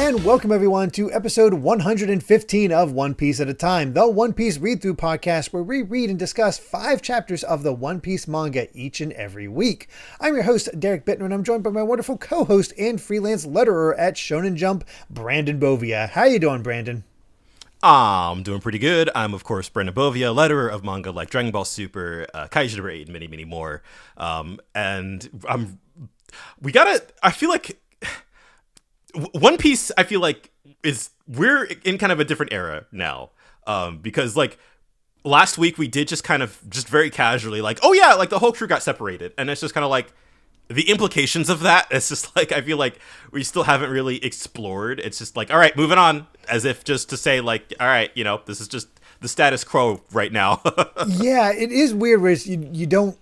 And welcome everyone to episode 115 of One Piece at a Time, the One Piece read-through podcast where we read and discuss 5 chapters of the One Piece manga each and every week. I'm your host, Derek Bittner, and I'm joined by my wonderful co-host and freelance letterer at Shonen Jump, Brandon Bovia. How you doing, Brandon? I'm doing pretty good. I'm, of course, Brandon Bovia, letterer of manga like Dragon Ball Super, Kaiju Raid, and many, many more. I feel like One Piece, I feel like, we're in kind of a different era now. Because, like, last week we did just very casually, like, oh yeah, like, the whole crew got separated. And it's just kind of like, the implications of that, it's just like, I feel like we still haven't really explored. It's just like, all right, moving on. As if just to say, like, all right, you know, this is just the status quo right now. Yeah, it is weird where you don't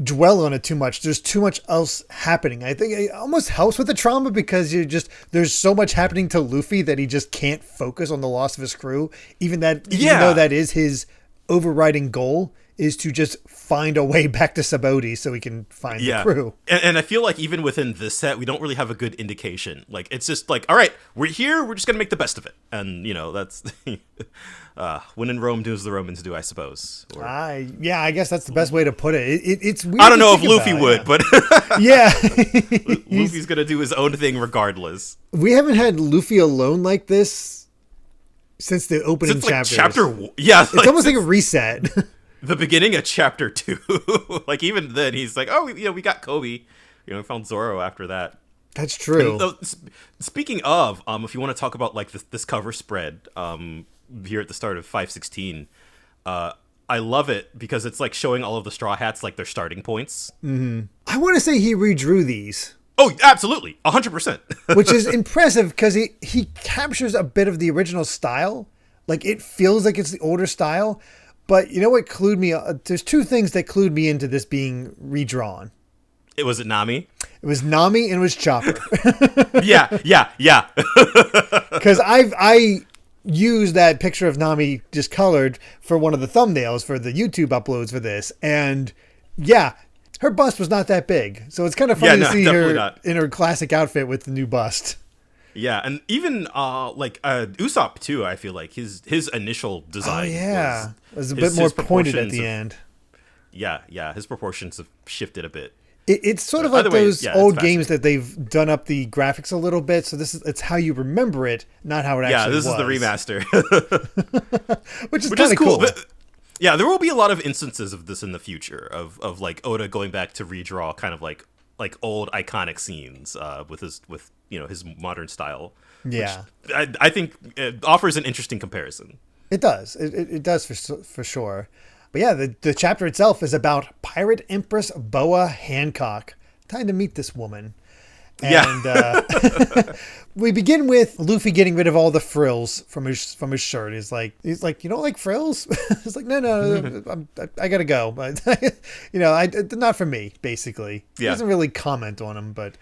dwell on it too much. There's too much else happening. I think it almost helps with the trauma because there's so much happening to Luffy that he just can't focus on the loss of his crew. Even though that is his overriding goal, is to just find a way back to Sabaody so he can find the crew. And I feel like even within this set, we don't really have a good indication. Like, it's just like, all right, we're here, we're just going to make the best of it. And, you know, that's when in Rome, do as the Romans do, I suppose. I guess that's the best way to put it. It's weird. I don't know if Luffy would, but yeah. Luffy's going to do his own thing regardless. We haven't had Luffy alone like this since the opening chapters. It's almost like a reset. The beginning of chapter 2. Like, even then, he's like, oh, you know, we got Kobe. You know, we found Zoro after that. That's true. And, speaking of, if you want to talk about, like, this cover spread here at the start of 516, I love it because it's, like, showing all of the Straw Hats, like, their starting points. Mm-hmm. I want to say he redrew these. Oh, absolutely. 100%. Which is impressive because he captures a bit of the original style. Like, it feels like it's the older style. But you know what clued me? There's 2 things that clued me into this being redrawn. Was it Nami? It was Nami and it was Chopper. Yeah. Because I used that picture of Nami just colored for one of the thumbnails for the YouTube uploads for this. And yeah, her bust was not that big. So it's kind of funny to see her in her classic outfit with the new bust. Yeah, and even Usopp too. I feel like his initial design was a bit more pointed at the end. Yeah, his proportions have shifted a bit. It's sort of like those old games that they've done up the graphics a little bit. So it's how you remember it, not how it actually was. Yeah, this is the remaster, which is kind of cool. But, yeah, there will be a lot of instances of this in the future of like Oda going back to redraw kind of like old iconic scenes with his modern style. Yeah, which I think it offers an interesting comparison. It does. It does for sure. But yeah, the chapter itself is about Pirate Empress Boa Hancock. Time to meet this woman. And we begin with Luffy getting rid of all the frills from his shirt. He's like, you don't like frills? He's like, no, I gotta go. But not for me. Basically, he doesn't really comment on him. But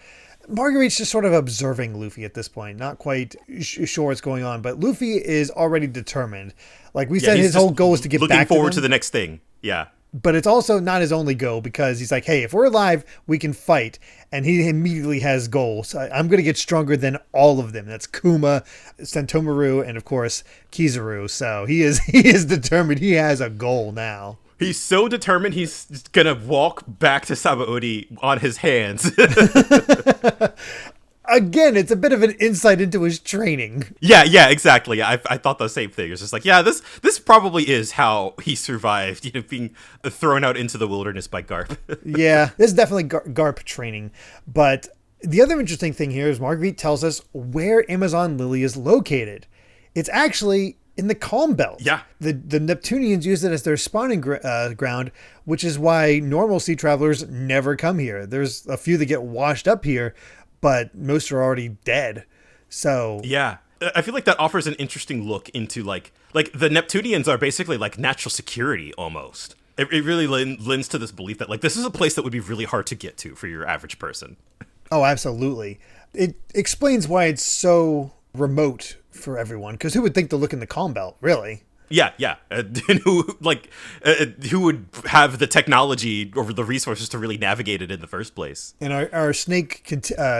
Marguerite's just sort of observing Luffy at this point, not quite sure what's going on. But Luffy is already determined. Like we said, his whole goal is to get back to them. Looking forward to the next thing. Yeah. But it's also not his only goal because he's like, hey, if we're alive, we can fight. And he immediately has goals. I'm going to get stronger than all of them. That's Kuma, Sentomaru, and of course, Kizaru. So he is determined. He has a goal now. He's so determined he's going to walk back to Sabaody on his hands. Again, it's a bit of an insight into his training. Yeah, exactly. I thought the same thing. It's just like, yeah, this probably is how he survived, being thrown out into the wilderness by Garp. Yeah, this is definitely Garp training. But the other interesting thing here is Marguerite tells us where Amazon Lily is located. It's actually in the Calm Belt. Yeah. The Neptunians use it as their spawning ground, which is why normal sea travelers never come here. There's a few that get washed up here, but most are already dead. So yeah, I feel like that offers an interesting look into like the Neptunians are basically like natural security almost. It really lends to this belief that like this is a place that would be really hard to get to for your average person. Oh, absolutely. It explains why it's so remote for everyone, because who would think to look in the Calm Belt, really? Yeah. And who would have the technology or the resources to really navigate it in the first place? And our snake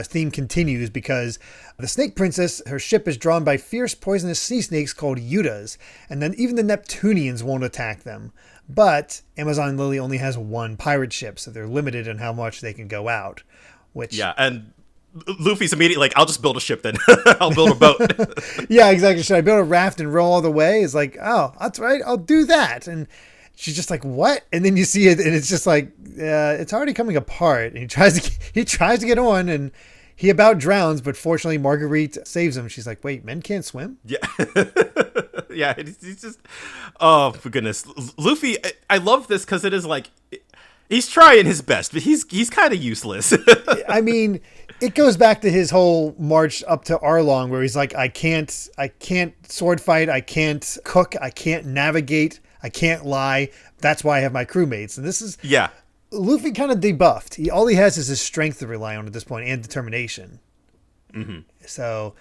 theme continues because the Snake Princess, her ship is drawn by fierce poisonous sea snakes called Yutas, and then even the Neptunians won't attack them. But Amazon Lily only has one pirate ship, so they're limited in how much they can go out. Which and Luffy's immediately like, I'll just build a ship then. I'll build a boat. Yeah, exactly. Should I build a raft and row all the way? It's like, oh, that's right. I'll do that. And she's just like, what? And then you see it, and it's just like, it's already coming apart. And he tries to get on, and he about drowns. But fortunately, Marguerite saves him. She's like, wait, men can't swim? Yeah. Yeah, he's just, oh, for goodness. Luffy, I love this because it is like, he's trying his best, but he's kind of useless. I mean, it goes back to his whole march up to Arlong where he's like, I can't sword fight. I can't cook. I can't navigate. I can't lie. That's why I have my crewmates. And this is Luffy kind of debuffed. All he has is his strength to rely on at this point and determination. Mm-hmm. So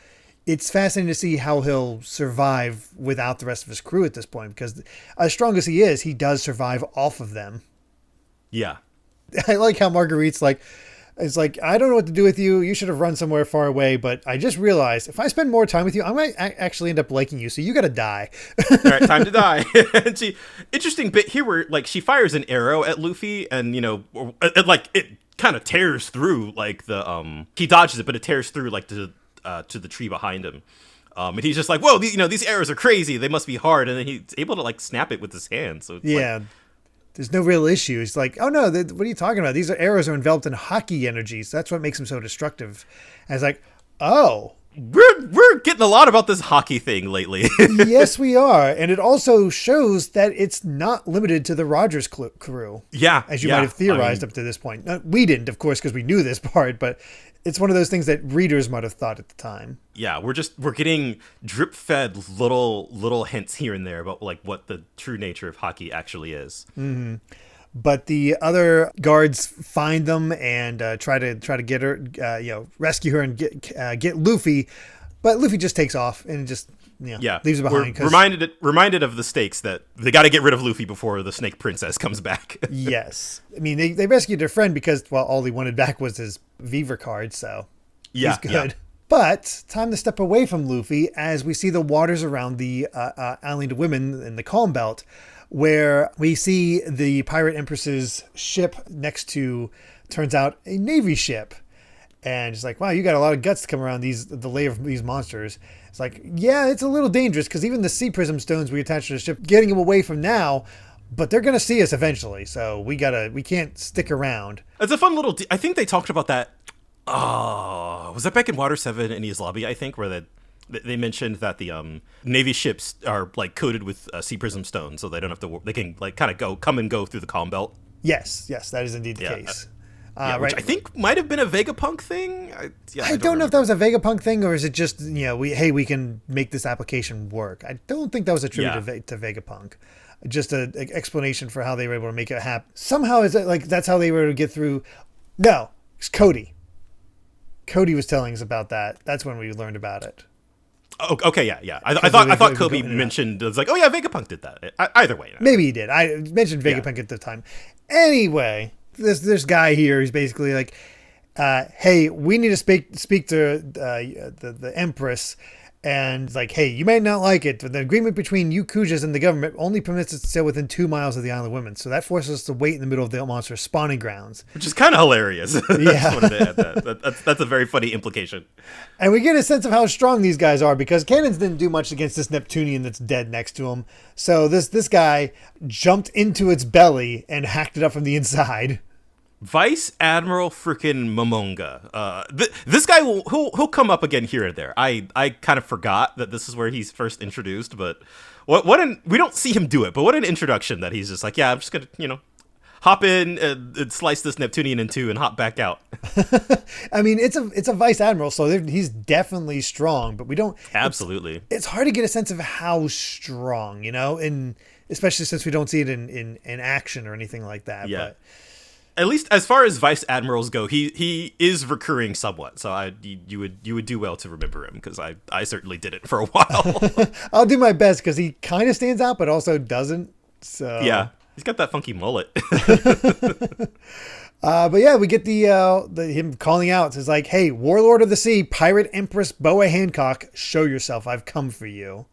it's fascinating to see how he'll survive without the rest of his crew at this point, because as strong as he is, he does survive off of them. Yeah. I like how Marguerite's like, it's like, I don't know what to do with you. You should have run somewhere far away, but I just realized if I spend more time with you, I might actually end up liking you. So you got to die. All right, time to die. And interesting bit here where like she fires an arrow at Luffy, and it kind of tears through like the he dodges it, but it tears through like to the tree behind him. And he's just like, whoa, these arrows are crazy. They must be hard. And then he's able to like snap it with his hand. So it's there's no real issue. It's like, oh no, what are you talking about? These arrows are enveloped in hockey energies. That's what makes them so destructive. And it's like, oh, we're getting a lot about this hockey thing lately. Yes, we are. And it also shows that it's not limited to the Rogers crew. Yeah. As you might have theorized up to this point. We didn't, of course, because we knew this part, but it's one of those things that readers might have thought at the time. Yeah, we're getting drip fed little hints here and there about like what the true nature of hockey actually is. Mm-hmm. But the other guards find them and try to get her, rescue her and get Luffy, but Luffy just takes off and just leaves her behind. We're reminded of the stakes that they got to get rid of Luffy before the Snake Princess comes back. Yes, I mean they rescued their friend because all he wanted back was his Viver card, so he's good. Yeah. But time to step away from Luffy as we see the waters around the Island of Women in the Calm Belt, where we see the Pirate Empress's ship next to, turns out, a Navy ship. And it's like, wow, you got a lot of guts to come around the lair of these monsters. It's like, yeah, it's a little dangerous because even the sea prism stones we attach to the ship, getting them away from now, but they're going to see us eventually. So we can't stick around. It's a fun little, I think they talked about that. Was that back in Water 7 in East Lobby, I think, where they mentioned that the Navy ships are like coated with sea prism stone, so they don't have to. They can like kind of come and go through the Calm Belt. Yes, that is indeed the case. Which I think might have been a Vegapunk thing. I don't know if that was a Vegapunk thing or is it just we can make this application work. I don't think that was attributed to Vegapunk. Just an explanation for how they were able to make it happen. Somehow is it like that's how they were able to get through? No, it's Cody. Cody was telling us about that. That's when we learned about it. Oh, okay, yeah. I thought Kobe mentioned, it was like, oh yeah, Vegapunk did that. Either way. Maybe he did. I mentioned Vegapunk at the time. Anyway, this guy here is basically like, hey, we need to speak to the Empress. And like, hey, you may not like it, but the agreement between you Kujas and the government only permits us to sail within 2 miles of the Island of Women. So that forces us to wait in the middle of the monster's spawning grounds. Which is kind of hilarious. Yeah. I just wanted to add that. That's a very funny implication. And we get a sense of how strong these guys are because Cannons didn't do much against this Neptunian that's dead next to him. So this guy jumped into its belly and hacked it up from the inside. Vice Admiral freaking Momonga. This guy he'll come up again here and there. I kind of forgot that this is where he's first introduced, but we don't see him do it. But what an introduction that he's just like, yeah, I'm just gonna hop in and slice this Neptunian in two and hop back out. I mean, it's a Vice Admiral, so he's definitely strong, but we don't absolutely. It's hard to get a sense of how strong, and especially since we don't see it in action or anything like that. Yeah. But at least as far as vice admirals go, he is recurring somewhat. So you would do well to remember him, because I certainly didn't for a while. I'll do my best, because he kind of stands out, but also doesn't. So yeah, he's got that funky mullet. But yeah, we get the him calling out. It's like, hey, Warlord of the Sea, Pirate Empress Boa Hancock, show yourself. I've come for you.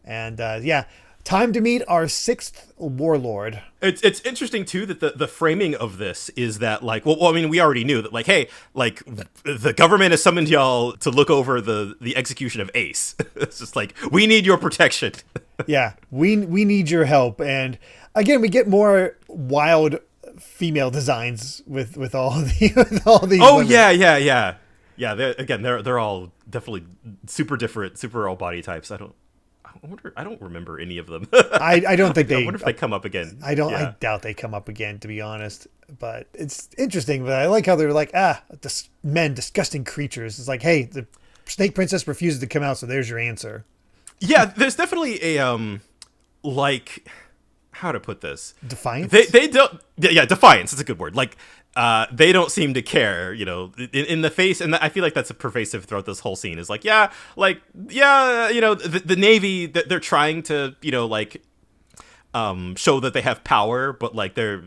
And yeah, time to meet our 6th warlord. It's interesting too that the framing of this is that, like, well, I mean, we already knew that, like, hey, like, the government has summoned y'all to look over the execution of Ace. It's just like, we need your protection. Yeah, we need your help. And again, we get more wild female designs with all these. Oh, women. yeah. They're all definitely super different, super all body types. I don't remember any of them. I don't think they. I wonder if they come up again. I doubt they come up again, to be honest. But it's interesting. But I like how they're like, men, disgusting creatures. It's like, hey, the Snake Princess refuses to come out, so there's your answer. Yeah, there's definitely a like, how to put this? Defiance. They don't. Yeah, defiance is a good word. Like, they don't seem to care, in the face, and I feel like that's a pervasive throughout this whole scene. Is like, the Navy, they're trying to, show that they have power, but like they're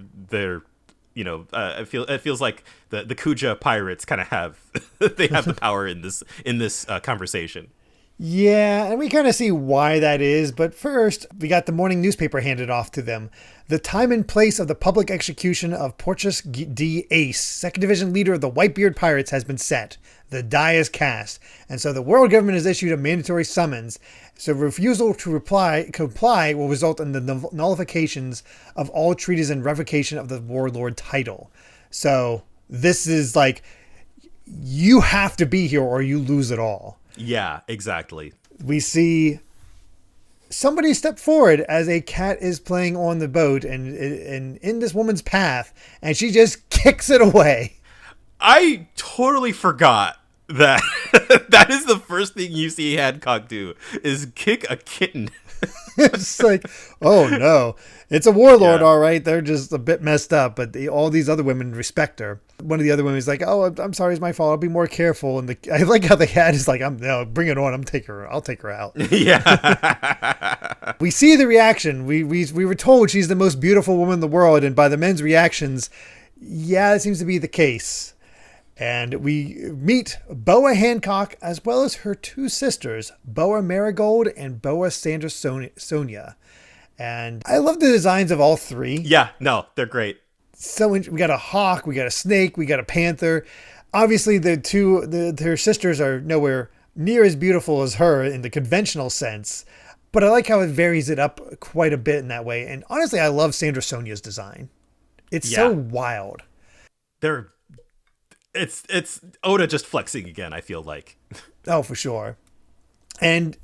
it feels like the Kuja pirates kind of have they have the power in this conversation. Yeah, and we kind of see why that is. But first, we got the morning newspaper handed off to them. The time and place of the public execution of Porcius D. Ace, 2nd Division leader of the Whitebeard Pirates, has been set. The die is cast. And so the world government has issued a mandatory summons. So refusal to comply will result in the nullifications of all treaties and revocation of the warlord title. So this is like, you have to be here or you lose it all. Yeah, exactly. We see somebody step forward as a cat is playing on the boat and in this woman's path, and she just kicks it away. I totally forgot that that is the first thing you see Hancock do, is kick a kitten. It's like, oh no, it's a warlord, all right. They're just a bit messed up, but all these other women respect her. One of the other women is like, oh, I'm sorry, it's my fault. I'll be more careful. And I like how the cat is like, bring it on. I'll take her out. Yeah. We see the reaction. We were told she's the most beautiful woman in the world, and by the men's reactions, yeah, it seems to be the case. And we meet Boa Hancock as well as her 2 sisters, Boa Marigold and Boa Sandra Sonia. And I love the designs of all 3. Yeah, no, they're great. So we got a hawk, we got a snake, we got a panther. Obviously, her sisters are nowhere near as beautiful as her in the conventional sense. But I like how it varies it up quite a bit in that way. And honestly, I love Sandra Sonia's design. It's so wild. It's Oda just flexing again, I feel like. Oh, for sure. And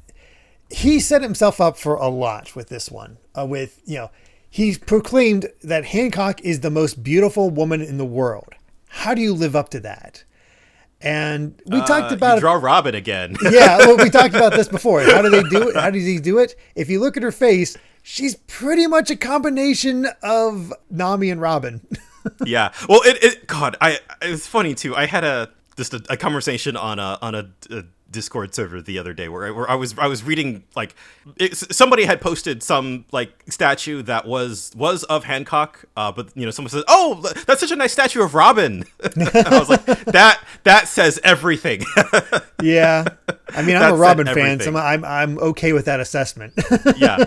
he set himself up for a lot with this one. He proclaimed that Hancock is the most beautiful woman in the world. How do you live up to that? And we talked about draw Robin again. Yeah, well, we talked about this before. How do they do it? How does he do it? If you look at her face, she's pretty much a combination of Nami and Robin. Yeah. Well, it's funny too. I had a conversation on a Discord server the other day where I was reading, like, somebody had posted some like statue that was of Hancock, but someone said, "Oh, that's such a nice statue of Robin." I was like, that says everything. Yeah, I mean, I'm a Robin fan, so I'm okay with that assessment. Yeah,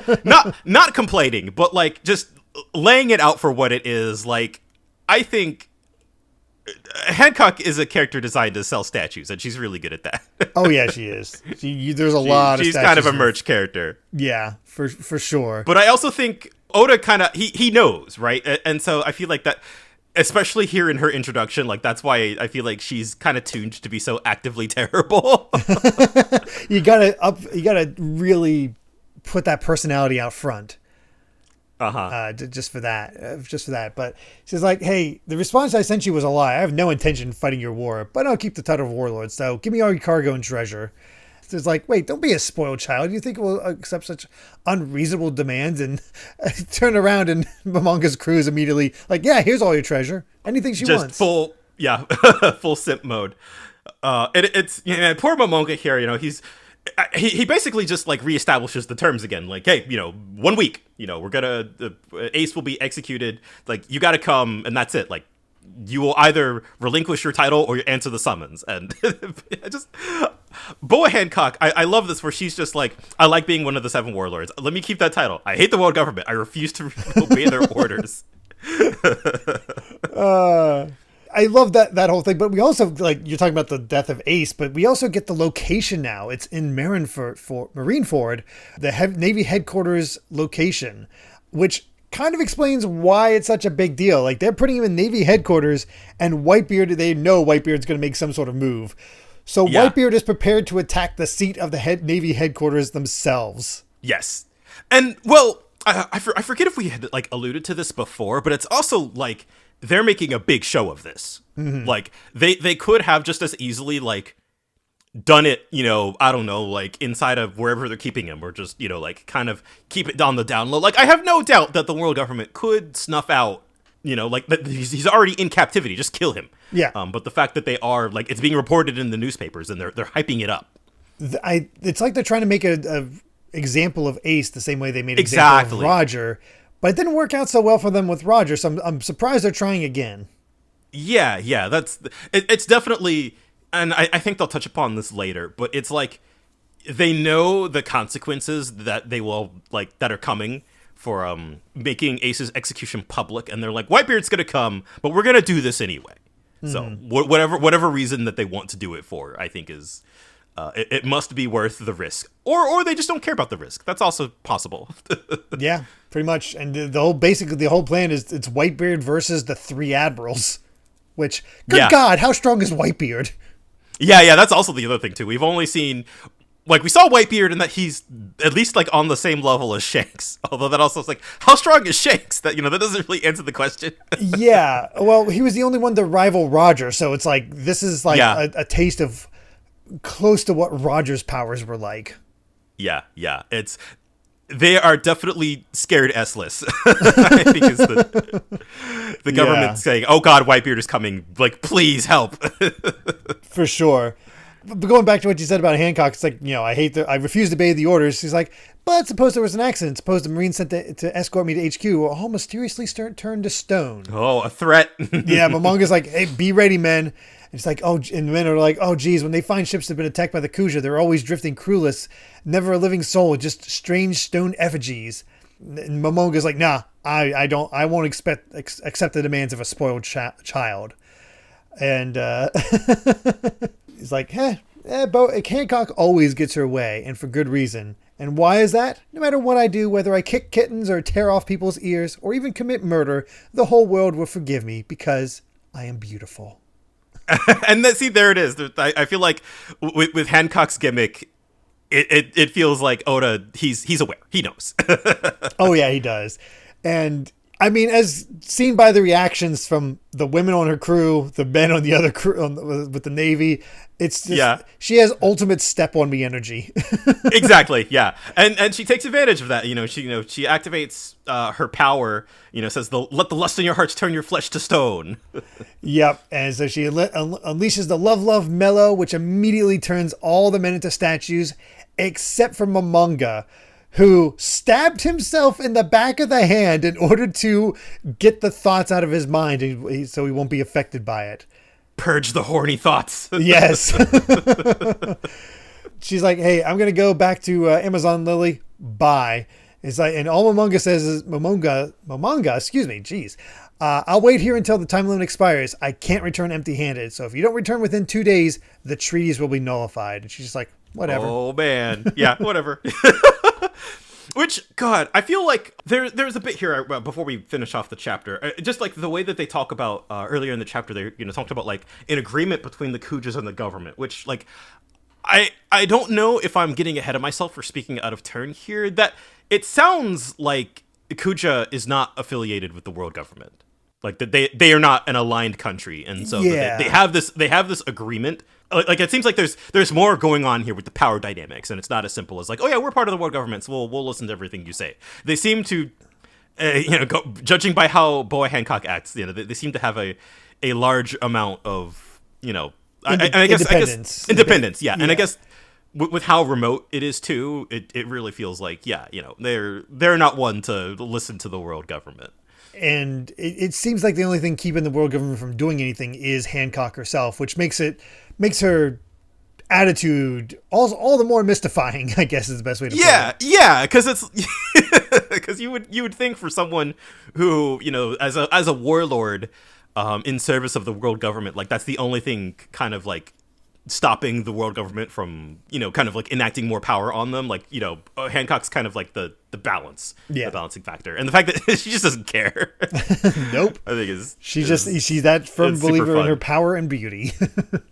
not complaining, but like just laying it out for what it is. Like, I think Hancock is a character designed to sell statues, and she's really good at that. Oh yeah, she is. There's a lot of. She's kind of a merch character. Yeah, for sure. But I also think Oda kind of he knows, right? And so I feel like that, especially here in her introduction, like that's why I feel like she's kind of tuned to be so actively terrible. You gotta really put that personality out front. Just for that. But she's like, hey, the response I sent you was a lie. I have no intention of fighting your war, but I'll keep the title of warlord. So give me all your cargo and treasure. It's like, wait, don't be a spoiled child. You think we'll accept such unreasonable demands? And turn around and Momonga's crew is immediately like, yeah, here's all your treasure. Anything she just wants. full, yeah, full simp mode. It's poor Momonga here. He basically just like reestablishes the terms again. Like, hey, 1 week. We're gonna Ace will be executed. Like, you got to come, and that's it. Like, you will either relinquish your title or you answer the summons. And Boa Hancock, I love this, where she's just like, I like being one of the 7 warlords. Let me keep that title. I hate the world government. I refuse to obey their orders. I love that whole thing, but we also, like, you're talking about the death of Ace, but we also get the location now. It's in Marineford, the Navy headquarters location, which kind of explains why it's such a big deal. Like, they're putting him in Navy headquarters, and Whitebeard, they know Whitebeard's going to make some sort of move. So yeah. Whitebeard is prepared to attack the seat of the Navy headquarters themselves. Yes. And, well, I forget if we had, like, alluded to this before, but it's also, like, they're making a big show of this. Mm-hmm. Like, they could have just as easily, like, done it, I don't know, like, inside of wherever they're keeping him, or just, like, kind of keep it on the down low. Like, I have no doubt that the world government could snuff out, like, that he's already in captivity, just kill him. Yeah. But the fact that they are, like, it's being reported in the newspapers, and they're hyping it up. It's like they're trying to make a example of Ace the same way they made an example of Roger. But it didn't work out so well for them with Roger, so I'm surprised they're trying again. Yeah, it's definitely, and I think they'll touch upon this later, but it's like, they know the consequences that they will, like, that are coming for making Ace's execution public, and they're like, Whitebeard's gonna come, but we're gonna do this anyway. Mm-hmm. So whatever reason that they want to do it for, I think is, it must be worth the risk, or they just don't care about the risk. That's also possible. Yeah, pretty much. And the whole plan is it's Whitebeard versus the 3 admirals. Which, good God, how strong is Whitebeard? Yeah, that's also the other thing too. We've only seen, like, we saw Whitebeard and that he's at least, like, on the same level as Shanks. Although that also is like, how strong is Shanks? That that doesn't really answer the question. Yeah, well, he was the only one to rival Roger, so it's like, this is like a taste of close to what Roger's powers were like. Yeah. They are definitely scared S-less. I think is the government saying, oh God, Whitebeard is coming. Like, please help. For sure. But going back to what you said about Hancock, it's like, I refuse to obey the orders. He's like, but suppose there was an accident. Suppose the Marines sent to escort me to HQ will all mysteriously turned to stone. Oh, a threat. Yeah, Momonga's like, hey, be ready, men. It's like, and the men are like, oh, geez, when they find ships that have been attacked by the Kuja, they're always drifting crewless, never a living soul, just strange stone effigies. And Momonga's like, nah, I won't accept the demands of a spoiled child. And he's like, Hancock always gets her way, and for good reason. And why is that? No matter what I do, whether I kick kittens or tear off people's ears or even commit murder, the whole world will forgive me because I am beautiful. And there it is. I feel like with Hancock's gimmick, it feels like Oda, he's aware. He knows. Oh, yeah, he does. And I mean, as seen by the reactions from the women on her crew, the men on the other crew with the Navy, it's just, she has ultimate step on me energy. Exactly. Yeah. And she takes advantage of that. She activates her power, says let the lust in your hearts turn your flesh to stone. Yep. And so she unleashes the love mellow, which immediately turns all the men into statues, except for Momonga, who stabbed himself in the back of the hand in order to get the thoughts out of his mind so he won't be affected by it. Purge the horny thoughts. Yes. She's like, hey, I'm going to go back to Amazon Lily. Bye. It's like, and all Momonga says is, Momonga, excuse me, geez. I'll wait here until the time limit expires. I can't return empty-handed. So if you don't return within 2 days, the treaties will be nullified. And she's just like, whatever. Oh, man. Yeah, whatever. Which, God, I feel like there's a bit here before we finish off the chapter. Just like the way that they talk about earlier in the chapter, they talked about like an agreement between the Kujas and the government, which like I don't know if I'm getting ahead of myself or speaking out of turn here. That it sounds like Kuja is not affiliated with the world government. like that they are not an aligned country, and so they have this agreement. Like it seems like there's more going on here with the power dynamics, and it's not as simple as like, oh yeah, we're part of the world government, so we'll listen to everything you say. They seem to, judging by how Boa Hancock acts, they seem to have a large amount of I guess independence. Yeah, and I guess with how remote it is too, it really feels like they're not one to listen to the world government. And it seems like the only thing keeping the world government from doing anything is Hancock herself, which makes her attitude all the more mystifying, I guess is the best way to put it. Yeah, because it's because you would think for someone who as a warlord in service of the world government, like that's the only thing kind of like stopping the world government from kind of like enacting more power on them, like Hancock's kind of like the balance, the balancing factor, and the fact that she just doesn't care. Nope. I think she's that firm believer in her power and beauty.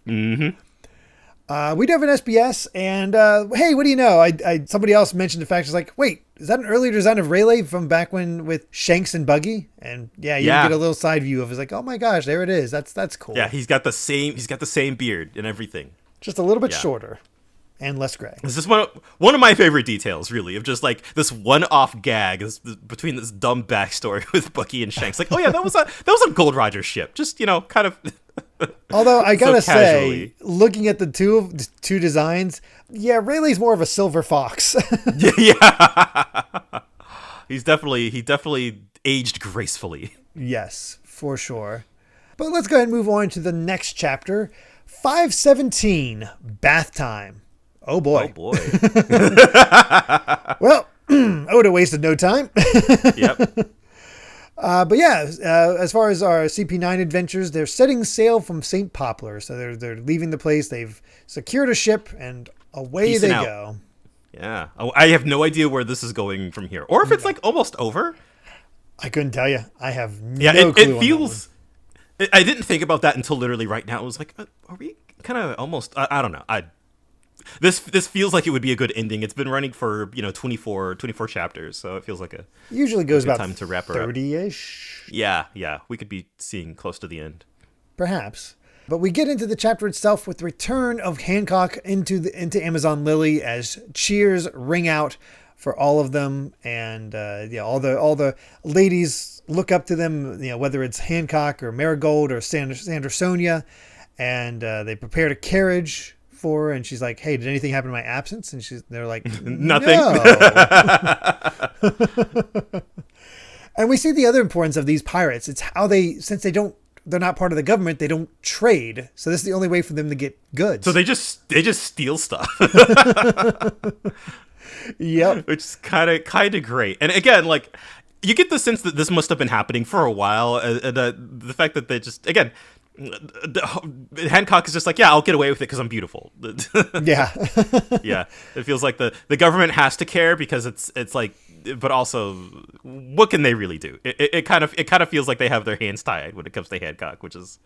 Mm-hmm. We do have an SBS, and hey, what do you know? I somebody else mentioned the fact, it's like, wait, is that an earlier design of Rayleigh from back when with Shanks and Buggy? And you get a little side view of it's like, oh my gosh, there it is. That's cool. Yeah, he's got the same beard and everything. Just a little bit shorter and less gray. This is one of my favorite details, really, of just like this one-off gag between this dumb backstory with Bucky and Shanks. Like, oh yeah, that was a Gold Roger ship. Just kind of. Although I gotta say, looking at the two designs, Rayleigh's more of a silver fox. Yeah. He definitely aged gracefully. Yes, for sure. But let's go ahead and move on to the next chapter. 517, bath time. Oh boy. Well, I would have wasted no time. Yep. But as far as our CP9 adventures, they're setting sail from St. Poplar. So they're leaving the place. They've secured a ship and away they go. Yeah. I have no idea where this is going from here. Or if it's like almost over. I couldn't tell you. I have no clue. It feels... I didn't think about that until literally right now. It was like, are we kind of almost... I don't know. This feels like it would be a good ending. It's been running for 24 chapters, so it feels like usually goes about time to wrap her 30-ish. Yeah, we could be seeing close to the end, perhaps. But we get into the chapter itself with the return of Hancock into Amazon Lily as cheers ring out for all of them, and all the ladies look up to them. Whether it's Hancock or Marigold or Sandersonia, and they prepared a carriage for her, and she's like, hey, did anything happen in my absence? And they're like, nothing. No. And we see the other importance of these pirates. It's how since they're not part of the government, they don't trade. So this is the only way for them to get goods. So they just steal stuff. Yep. Which is kind of great. And again, like, you get the sense that this must have been happening for a while. And the fact that they just, again, Hancock is just like, I'll get away with it because I'm beautiful. Yeah. Yeah. It feels like the government has to care because it's like, but also, what can they really do? It kind of feels like they have their hands tied when it comes to Hancock, which is,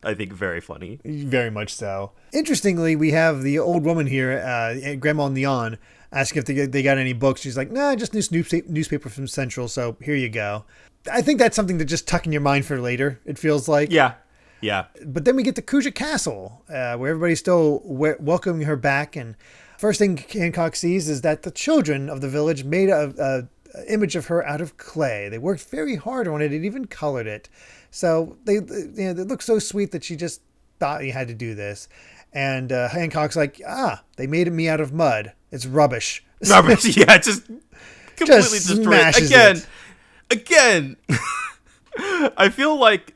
I think, very funny. Very much so. Interestingly, we have the old woman here, Grandma Neon, asking if they got any books. She's like, nah, just newspaper from Central, so here you go. I think that's something to just tuck in your mind for later, it feels like. Yeah. But then we get to Kuja Castle, where everybody's still welcoming her back, and first thing Hancock sees is that the children of the village made a image of her out of clay. They worked very hard on it and even colored it. So they look so sweet that she just thought he had to do this. And Hancock's like, they made me out of mud. It's rubbish. Rubbish, yeah, just completely destroyed. Again, I feel like,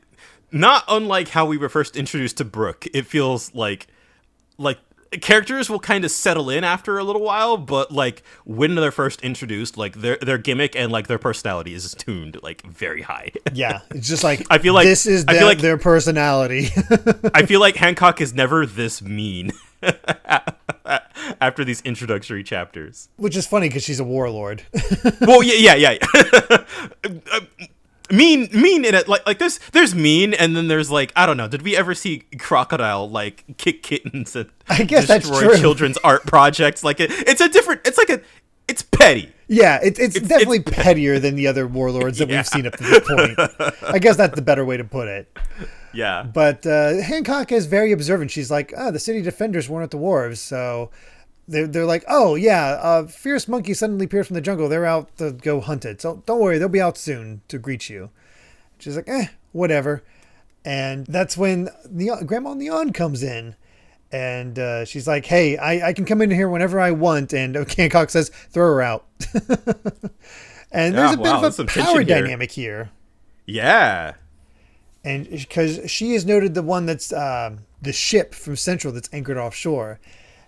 not unlike how we were first introduced to Brooke, it feels like characters will kind of settle in after a little while, but like when they're first introduced, like their gimmick and like their personality is tuned like very high. Yeah, it's just like, I feel like this is their personality. I feel like Hancock is never this mean after these introductory chapters, which is funny because she's a warlord. Well, yeah. Mean in it, like there's mean, and then there's like, I don't know, did we ever see Crocodile like kick kittens and I guess destroy that's true. Children's art projects? Like it's it's petty. Yeah, it's definitely pettier than the other warlords that we've seen up to this point. I guess that's the better way to put it. Yeah. But Hancock is very observant. She's like, the city defenders weren't at the wharves, so they're like, oh, yeah, a fierce monkey suddenly appeared from the jungle. They're out to go hunt it. So don't worry, they'll be out soon to greet you. She's like, whatever. And that's when Grandma Neon comes in. And she's like, hey, I can come in here whenever I want. And Hancock says, throw her out. And there's a bit of a power dynamic here. Yeah. And because she is noted the one that's the ship from Central that's anchored offshore.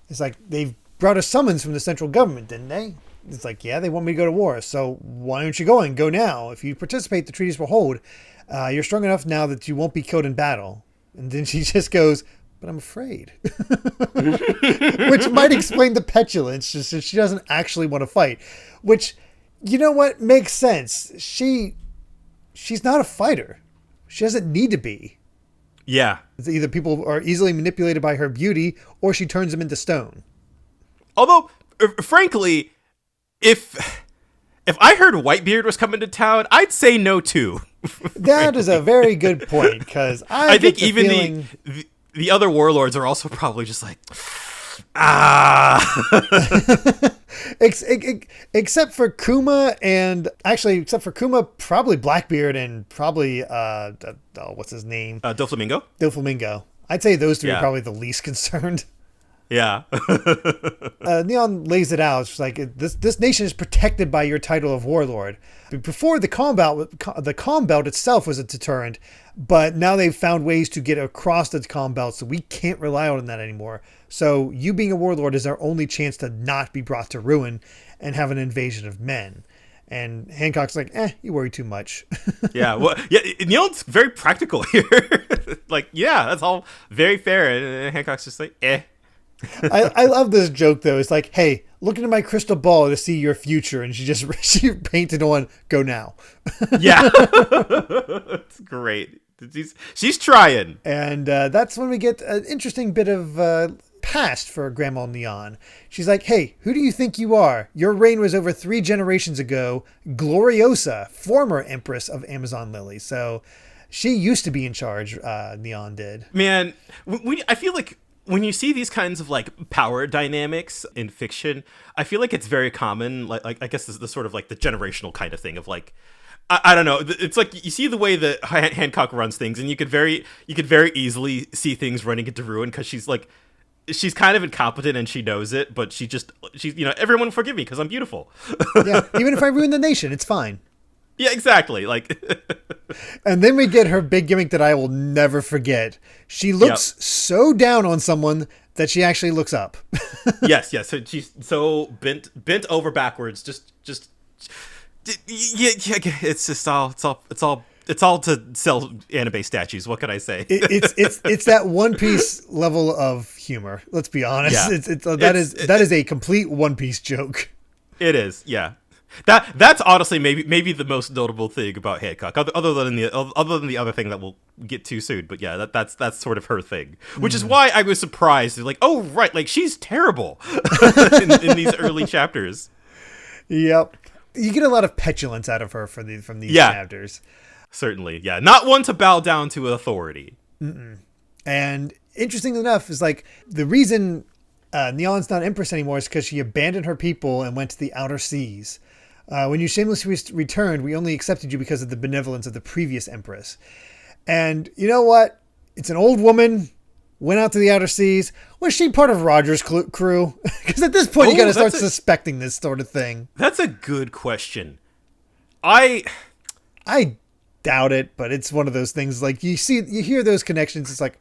It's like, they've brought a summons from the central government, didn't they? It's like, yeah, they want me to go to war. So why aren't you going? Go now. If you participate, the treaties will hold. You're strong enough now that you won't be killed in battle. And then she just goes, but I'm afraid. Which might explain the petulance. Just she doesn't actually want to fight. Which, you know what, makes sense. She's not a fighter. She doesn't need to be. Yeah. It's either people are easily manipulated by her beauty, or she turns them into stone. Although, frankly, if I heard Whitebeard was coming to town, I'd say no too. That is a very good point, because I think even feeling... the other warlords are also probably just like, except for Kuma probably Blackbeard and probably what's his name? Doflamingo. Doflamingo. I'd say those three are probably the least concerned. Yeah. Neon lays it out. It's like, this nation is protected by your title of warlord. Before the calm belt itself was a deterrent, but now they've found ways to get across the calm belt, so we can't rely on that anymore. So you being a warlord is our only chance to not be brought to ruin and have an invasion of men. And Hancock's like, you worry too much. Yeah, well, yeah, Neon's very practical here. Like, yeah, that's all very fair. And Hancock's just like, I love this joke though. It's like, hey, look into my crystal ball to see your future, and she painted on go now. Yeah. It's great. She's trying. And that's when we get an interesting bit of past for Grandma Neon. She's like, hey, who do you think you are? Your reign was over 3 generations ago. Gloriosa, former empress of Amazon Lily. So she used to be in charge, Neon did. Man, I feel like when you see these kinds of like power dynamics in fiction, I feel like it's very common. Like I guess this is the sort of like the generational kind of thing of like, I don't know. It's like you see the way that Hancock runs things, and you could very easily see things running into ruin because she's kind of incompetent and she knows it, but she's everyone forgive me because I'm beautiful. Yeah, even if I ruin the nation, it's fine. Yeah, exactly. Like, and then we get her big gimmick that I will never forget. She looks so down on someone that she actually looks up. Yes. So she's so bent over backwards. Just yeah. It's all to sell anime statues. What can I say? It's that One Piece level of humor. Let's be honest. Yeah. That is a complete One Piece joke. It is. Yeah. That's honestly maybe the most notable thing about Hancock, other than the other thing that we'll get to soon. But yeah, that's sort of her thing, which is why I was surprised. Like, oh right, like she's terrible in these early chapters. Yep, you get a lot of petulance out of her from these chapters. Certainly, yeah, not one to bow down to authority. Mm-mm. And interesting enough, is like the reason Neon's not empress anymore is because she abandoned her people and went to the outer seas. When you shamelessly returned, we only accepted you because of the benevolence of the previous empress. And you know what? It's an old woman, went out to the outer seas. Was she part of Roger's crew? Because at this point, you got to start suspecting this sort of thing. That's a good question. I doubt it, but it's one of those things like you hear those connections. It's like,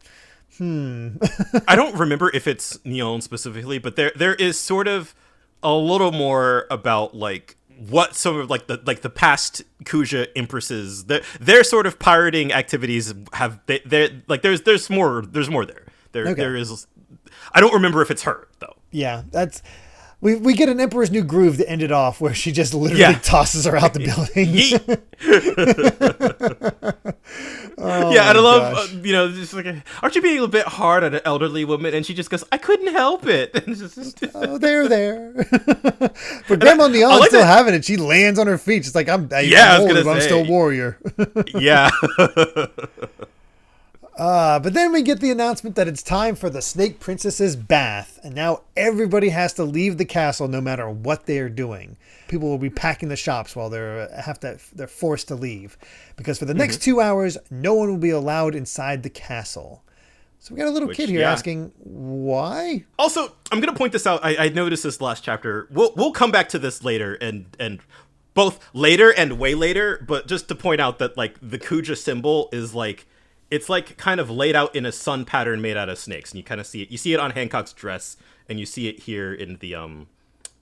I don't remember if it's Neon specifically, but there is sort of a little more about like what some of like the past Kuja empresses, their sort of pirating activities have. They're like there's more there. There is. I don't remember if it's her though. Yeah, that's. We get an Emperor's New Groove to end it off where she just literally tosses her out the building. Yeah, and I love, gosh. just like, aren't you being a bit hard on an elderly woman? And she just goes, I couldn't help it. And it's just, Oh, there. But Grandma Neon's like still that. having it. She lands on her feet. She's like, I'm Yeah, I was old, gonna but I'm say. still a warrior. Yeah. But then we get the announcement that it's time for the Snake Princess's bath. And now everybody has to leave the castle no matter what they are doing. People will be packing the shops while they're forced to leave. Because for the next 2 hours, no one will be allowed inside the castle. So we got a little kid here asking, why? Also, I'm gonna point this out. I noticed this last chapter. We'll come back to this later, and both later and way later. But just to point out that like the Kuja symbol is like it's like kind of laid out in a sun pattern made out of snakes, and you kind of see it. You see it on Hancock's dress, and you see it here in the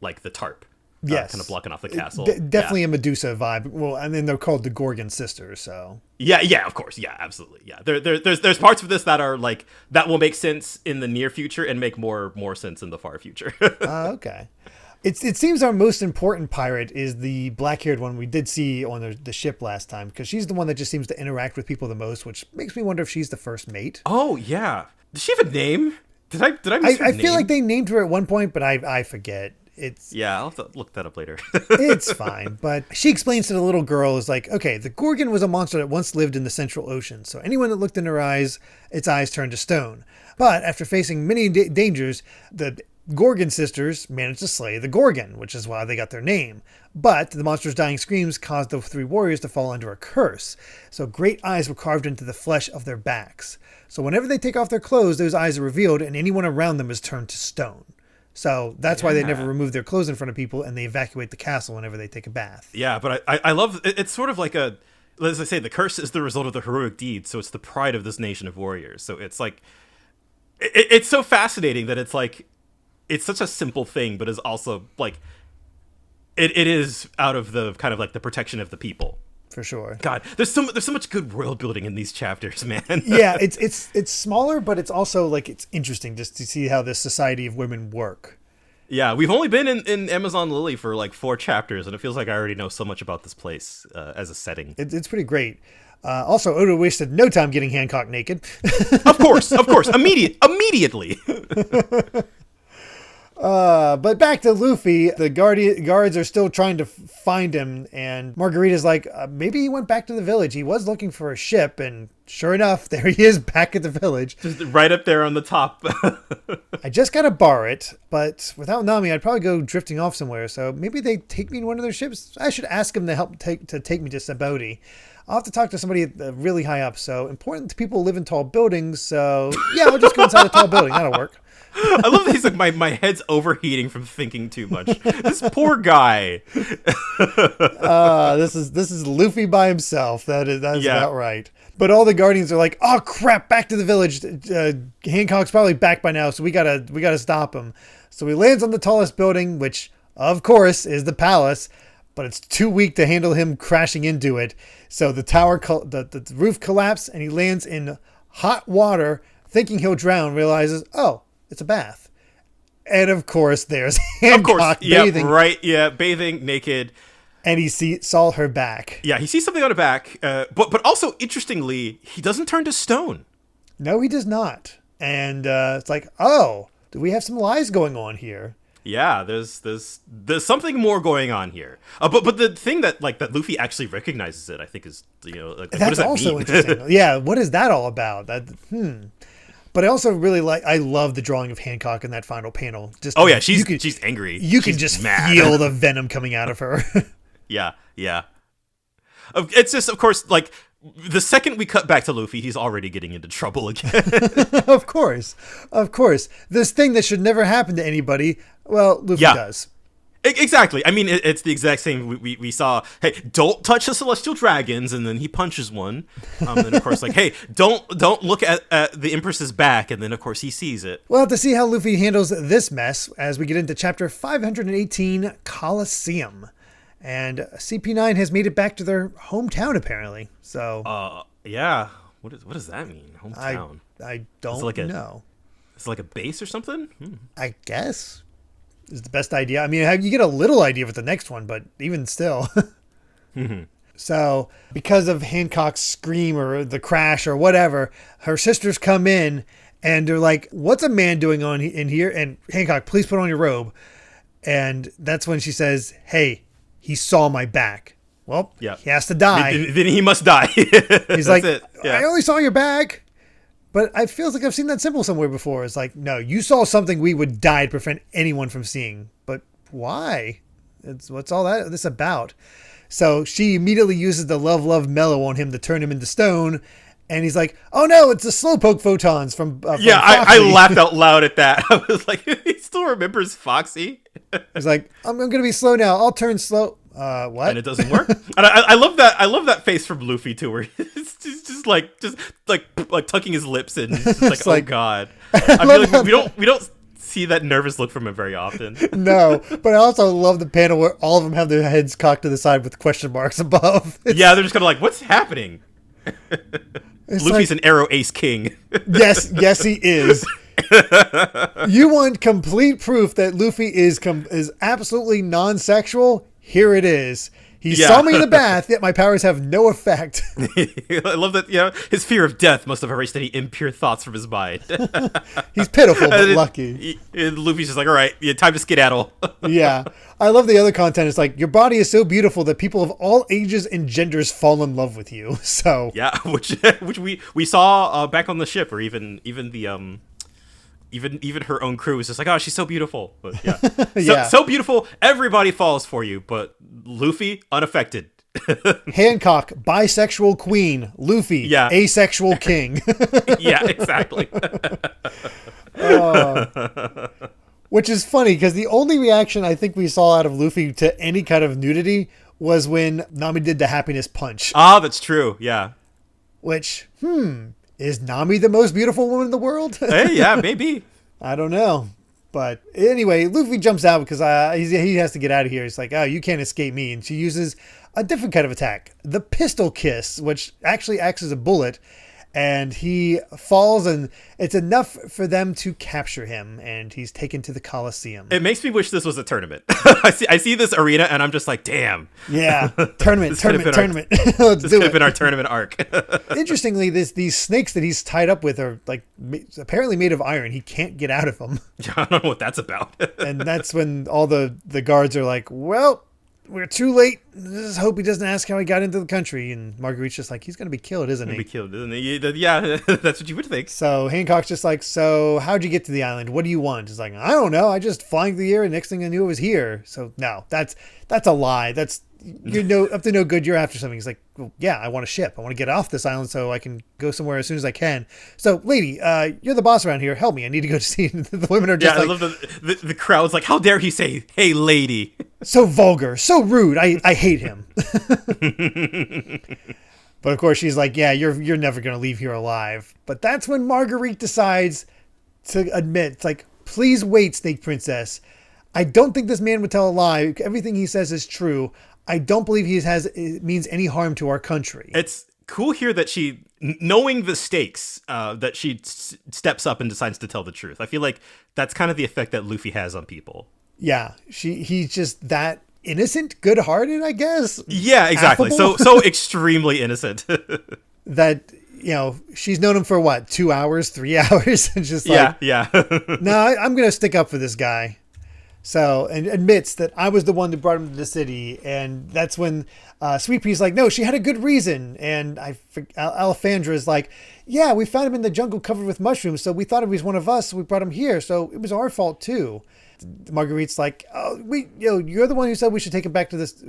like the tarp. Yes, kind of blocking off the castle. Definitely a Medusa vibe. Well, and then they're called the Gorgon sisters. So yeah, of course, yeah, absolutely, yeah. There's parts of this that are like that will make sense in the near future and make more sense in the far future. Okay. It seems our most important pirate is the black-haired one we did see on the ship last time, because she's the one that just seems to interact with people the most, which makes me wonder if she's the first mate. Oh yeah, does she have a name? Did I miss her I name? feel like they named her at one point, but I forget. I'll have to look that up later. It's fine. But she explains to the little girl is like, okay, the Gorgon was a monster that once lived in the Central Ocean. So anyone that looked in her eyes, its eyes turned to stone. But after facing many dangers, the Gorgon sisters managed to slay the Gorgon, which is why they got their name. But the monster's dying screams caused the three warriors to fall under a curse. So great eyes were carved into the flesh of their backs. So whenever they take off their clothes, those eyes are revealed and anyone around them is turned to stone. So that's why they never remove their clothes in front of people and they evacuate the castle whenever they take a bath. Yeah, but I love it's sort of like as I say, the curse is the result of the heroic deed, so it's the pride of this nation of warriors. So it's like it's so fascinating that it's like it's such a simple thing, but is also like it is out of the kind of like the protection of the people. For sure. God, there's so much good world building in these chapters, man. Yeah, it's smaller, but it's also like it's interesting just to see how this society of women work. Yeah, we've only been in Amazon Lily for like 4 chapters, and it feels like I already know so much about this place as a setting. It's pretty great. Also, Oda wasted no time getting Hancock naked. Of course, immediately. But back to Luffy, the guards are still trying to find him, and Margarita's like, maybe he went back to the village. He was looking for a ship, and sure enough, there he is back at the village. Just right up there on the top. I just gotta bar it, but without Nami, I'd probably go drifting off somewhere, so maybe they take me in one of their ships. I should ask them to help take me to Sabaody. I'll have to talk to somebody really high up, so important to people who live in tall buildings, so yeah, I'll just go inside a tall building. That'll work. I love that he's like, my head's overheating from thinking too much. This poor guy. This is Luffy by himself. That is about right. But all the Guardians are like, oh crap, back to the village. Hancock's probably back by now, so we gotta stop him. So he lands on the tallest building, which of course is the palace, but it's too weak to handle him crashing into it. So the tower, the roof collapses, and he lands in hot water, thinking he'll drown. Realizes, oh, it's a bath. And of course, there's Hancock bathing. Bathing naked. And he saw her back. Yeah, he sees something on her back. But also, interestingly, he doesn't turn to stone. No, he does not. And it's like, oh, do we have some lies going on here? Yeah, there's something more going on here. But the thing that Luffy actually recognizes it, I think, is like, what does that also mean? Interesting. Yeah, what is that all about? But I also really I love the drawing of Hancock in that final panel. Just she's angry. You can She's just mad. feel the venom coming out of her. Yeah. It's just, of course, like the second we cut back to Luffy, he's already getting into trouble again. Of course. This thing that should never happen to anybody, well, Luffy does. Exactly. I mean, it's the exact same we saw. Hey, don't touch the celestial dragons, and then he punches one. And then of course, like, hey, don't look at the Empress's back, and then of course he sees it. We'll have to see how Luffy handles this mess as we get into chapter 518, Colosseum, and CP9 has made it back to their hometown apparently. So, yeah. What does that mean? Hometown. I don't know. It's like a base or something. I guess. Is the best idea. I mean, you get a little idea with the next one, but even still. So because of Hancock's scream or the crash or whatever, her sisters come in and they're like, what's a man doing in here? And Hancock, please put on your robe. And that's when she says, hey, he saw my back. Well, he has to die. Then he must die. He's like, I only saw your back. But it feels like I've seen that symbol somewhere before. It's like, no, you saw something we would die to prevent anyone from seeing. But why? What's all this about? So she immediately uses the love, love, mellow on him to turn him into stone. And he's like, oh no, it's the slowpoke photons from I laughed out loud at that. I was like, he still remembers Foxy. He's like, I'm going to be slow now. I'll turn slow. What? And it doesn't work. And I love that. I love that face from Luffy too, where he's just like tucking his lips in. He's just like, oh god. I feel like we don't see that nervous look from him very often. No, but I also love the panel where all of them have their heads cocked to the side with question marks above. They're just kind of like, what's happening? Luffy's an arrow ace king. Yes, he is. You want complete proof that Luffy is absolutely non-sexual? Here it is. He saw me in the bath, yet my powers have no effect. I love that, his fear of death must have erased any impure thoughts from his mind. He's pitiful, but lucky. Luffy's just like, all right, time to skedaddle. Yeah. I love the other content. It's like, your body is so beautiful that people of all ages and genders fall in love with you. So yeah, which we saw back on the ship, or even the even her own crew is just like, oh, she's so beautiful. But yeah. So beautiful, everybody falls for you, but Luffy, unaffected. Hancock, bisexual queen. Luffy, asexual king. Yeah, exactly. Which is funny, because the only reaction I think we saw out of Luffy to any kind of nudity was when Nami did the happiness punch. Ah, that's true, yeah. Which, is Nami the most beautiful woman in the world? Hey, yeah, maybe. I don't know. But anyway, Luffy jumps out because he has to get out of here. He's like, oh, you can't escape me. And she uses a different kind of attack, the pistol kiss, which actually acts as a bullet. And he falls, and it's enough for them to capture him, and he's taken to the Coliseum. It makes me wish this was a tournament. I see this arena, and I'm just like, damn. Yeah, tournament. This Let's do could have it. been our tournament arc. Interestingly, these snakes that he's tied up with are like apparently made of iron. He can't get out of them. I don't know what that's about. And that's when all the guards are like, well, we're too late. Just hope he doesn't ask how he got into the country. And Marguerite's just like, he's going to be killed, isn't he? Yeah, that's what you would think. So Hancock's just like, so how'd you get to the island? What do you want? He's like, I don't know. I just flying through the air, and next thing I knew, it was here. So no, that's a lie. You're up to no good. You're after something. He's like, well, yeah, I want a ship. I want to get off this island so I can go somewhere as soon as I can. So, lady, you're the boss around here. Help me. I need to go to sea. The women are just I love the crowd's like, how dare he say, hey, lady. So vulgar, so rude. I hate him. But of course, she's like, yeah, you're never going to leave here alive. But that's when Marguerite decides to admit, it's like, please wait, Snake Princess. I don't think this man would tell a lie. Everything he says is true. I don't believe it means any harm to our country. It's cool here that she, knowing the stakes, that she steps up and decides to tell the truth. I feel like that's kind of the effect that Luffy has on people. Yeah, he's just that innocent, good-hearted, I guess. Yeah, exactly. Affable? So extremely innocent. That, she's known him for what, 2 hours, 3 hours? And just like, yeah. No, I'm going to stick up for this guy. So, and admits that I was the one who brought him to the city. And that's when Sweet Pea's like, no, she had a good reason. And Alephandra's like, yeah, we found him in the jungle covered with mushrooms. So we thought he was one of us. So we brought him here. So it was our fault too. Marguerite's like, oh, you're the one who said we should take him back to this.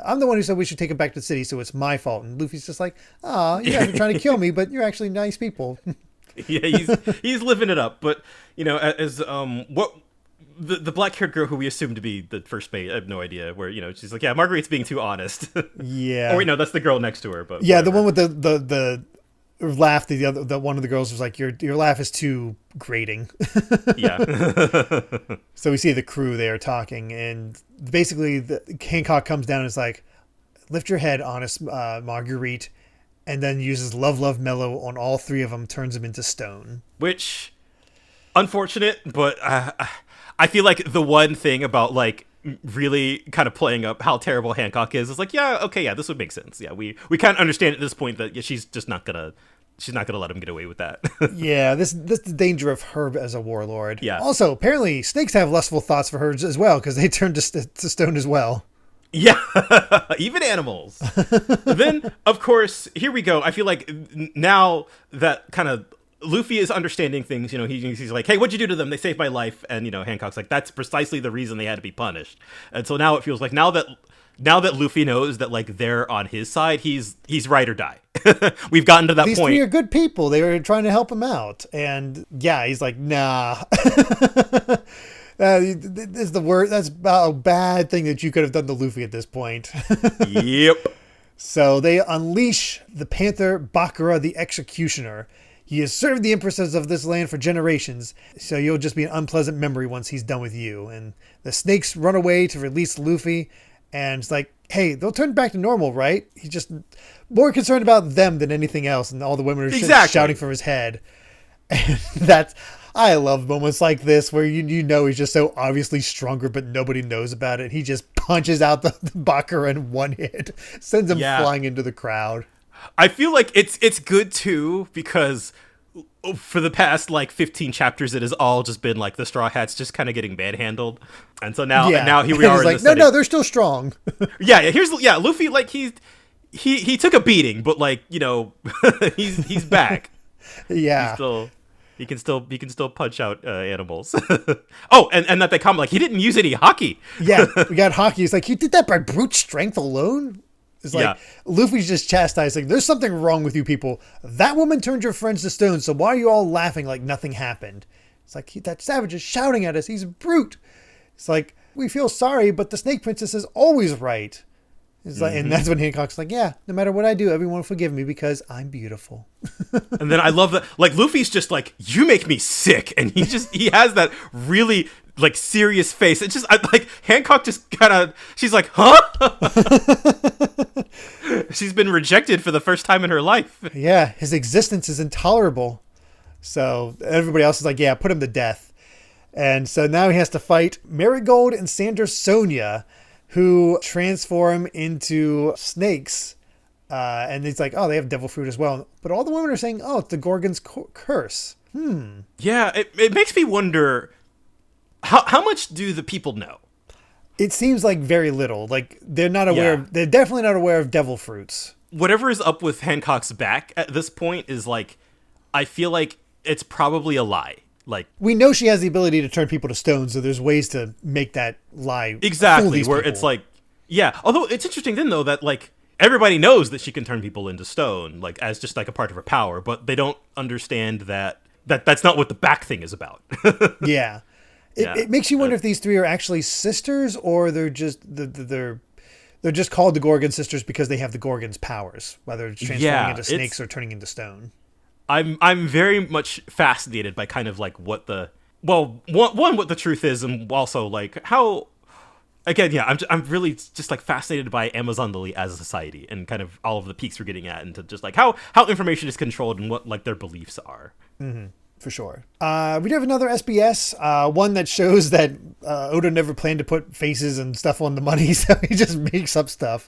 I'm the one who said we should take him back to the city. So it's my fault. And Luffy's just like, oh, you guys are trying to kill me, but you're actually nice people. Yeah, he's living it up. But, as what... The black-haired girl who we assumed to be the first mate, I have no idea where, she's like, yeah, Marguerite's being too honest. Yeah. Or, that's the girl next to her. But yeah, whatever. The one with the laugh, the one of the girls was like, your laugh is too grating. Yeah. So we see the crew there talking, and basically Hancock comes down and is like, lift your head, honest Marguerite, and then uses love, love, mellow on all three of them, turns them into stone. Which, unfortunate, but... I feel like the one thing about, like, really kind of playing up how terrible Hancock is. It's like, yeah, okay, yeah, this would make sense. Yeah, we kind of understand at this point that she's just not gonna let him get away with that. Yeah, this is the danger of her as a warlord. Yeah. Also, apparently, snakes have lustful thoughts for her as well because they turn to stone as well. Yeah, even animals. Then, of course, here we go. I feel like now that kind of Luffy is understanding things, he's like, hey, what'd you do to them? They saved my life. And, Hancock's like, that's precisely the reason they had to be punished. And so now it feels like now that Luffy knows that, like, they're on his side, he's ride or die. We've gotten to that These point. These three are good people. They were trying to help him out. And, yeah, he's like, nah. This is the word. That's about a bad thing that you could have done to Luffy at this point. Yep. So they unleash the Panther Bakura the Executioner. He has served the empresses of this land for generations, so you'll just be an unpleasant memory once he's done with you. And the snakes run away to release Luffy, and it's like, hey, they'll turn back to normal, right? He's just more concerned about them than anything else, and all the women are shouting for his head. And I love moments like this where you know he's just so obviously stronger, but nobody knows about it. He just punches out the Bakura in one hit, sends him flying into the crowd. I feel like it's good too, because for the past like 15 chapters it has all just been like the Straw Hats just kind of getting manhandled, and so now here we are. Like, no, they're still strong. Luffy, like he took a beating, but like he's back. Yeah, he can still punch out animals. Oh, and that they comment like he didn't use any hockey. Yeah, we got hockey. It's like, you did that by brute strength alone. It's like, Luffy's just chastising. There's something wrong with you people. That woman turned your friends to stone, so why are you all laughing like nothing happened? It's like, that savage is shouting at us. He's a brute. It's like, we feel sorry, but the Snake Princess is always right. It's like, and that's when Hancock's like, yeah, no matter what I do, everyone will forgive me because I'm beautiful. And then I love that, like, Luffy's just like, you make me sick. And he has that really, like, serious face. It's just, Hancock just kind of, she's like, huh? She's been rejected for the first time in her life. Yeah, his existence is intolerable. So everybody else is like, yeah, put him to death. And so now he has to fight Marigold and Sandersonia, who transform into snakes. And it's like, oh, they have devil fruit as well. But all the women are saying, oh, it's the Gorgon's curse. Yeah, it makes me wonder, how much do the people know? It seems like very little. Like, they're not aware of, they're definitely not aware of devil fruits. Whatever is up with Hancock's back at this point is like, I feel like it's probably a lie. Like, we know she has the ability to turn people to stone, so there's ways to make that lie. Exactly, where people. It's like, yeah. Although it's interesting then, though, that like everybody knows that she can turn people into stone, like as just like a part of her power, but they don't understand that that's not what the back thing is about. Yeah. It makes you wonder if these three are actually sisters, or they're just they're just called the Gorgon sisters because they have the Gorgon's powers, whether it's transforming into snakes or turning into stone. I'm very much fascinated by kind of like what the what the truth is, and also like how, again, I'm really just like fascinated by Amazon Lily as a society and kind of all of the peaks we're getting at, and to just like how information is controlled and what like their beliefs are. Mm-hmm. For sure. We do have another SBS, one that shows that Oda never planned to put faces and stuff on the money, so he just makes up stuff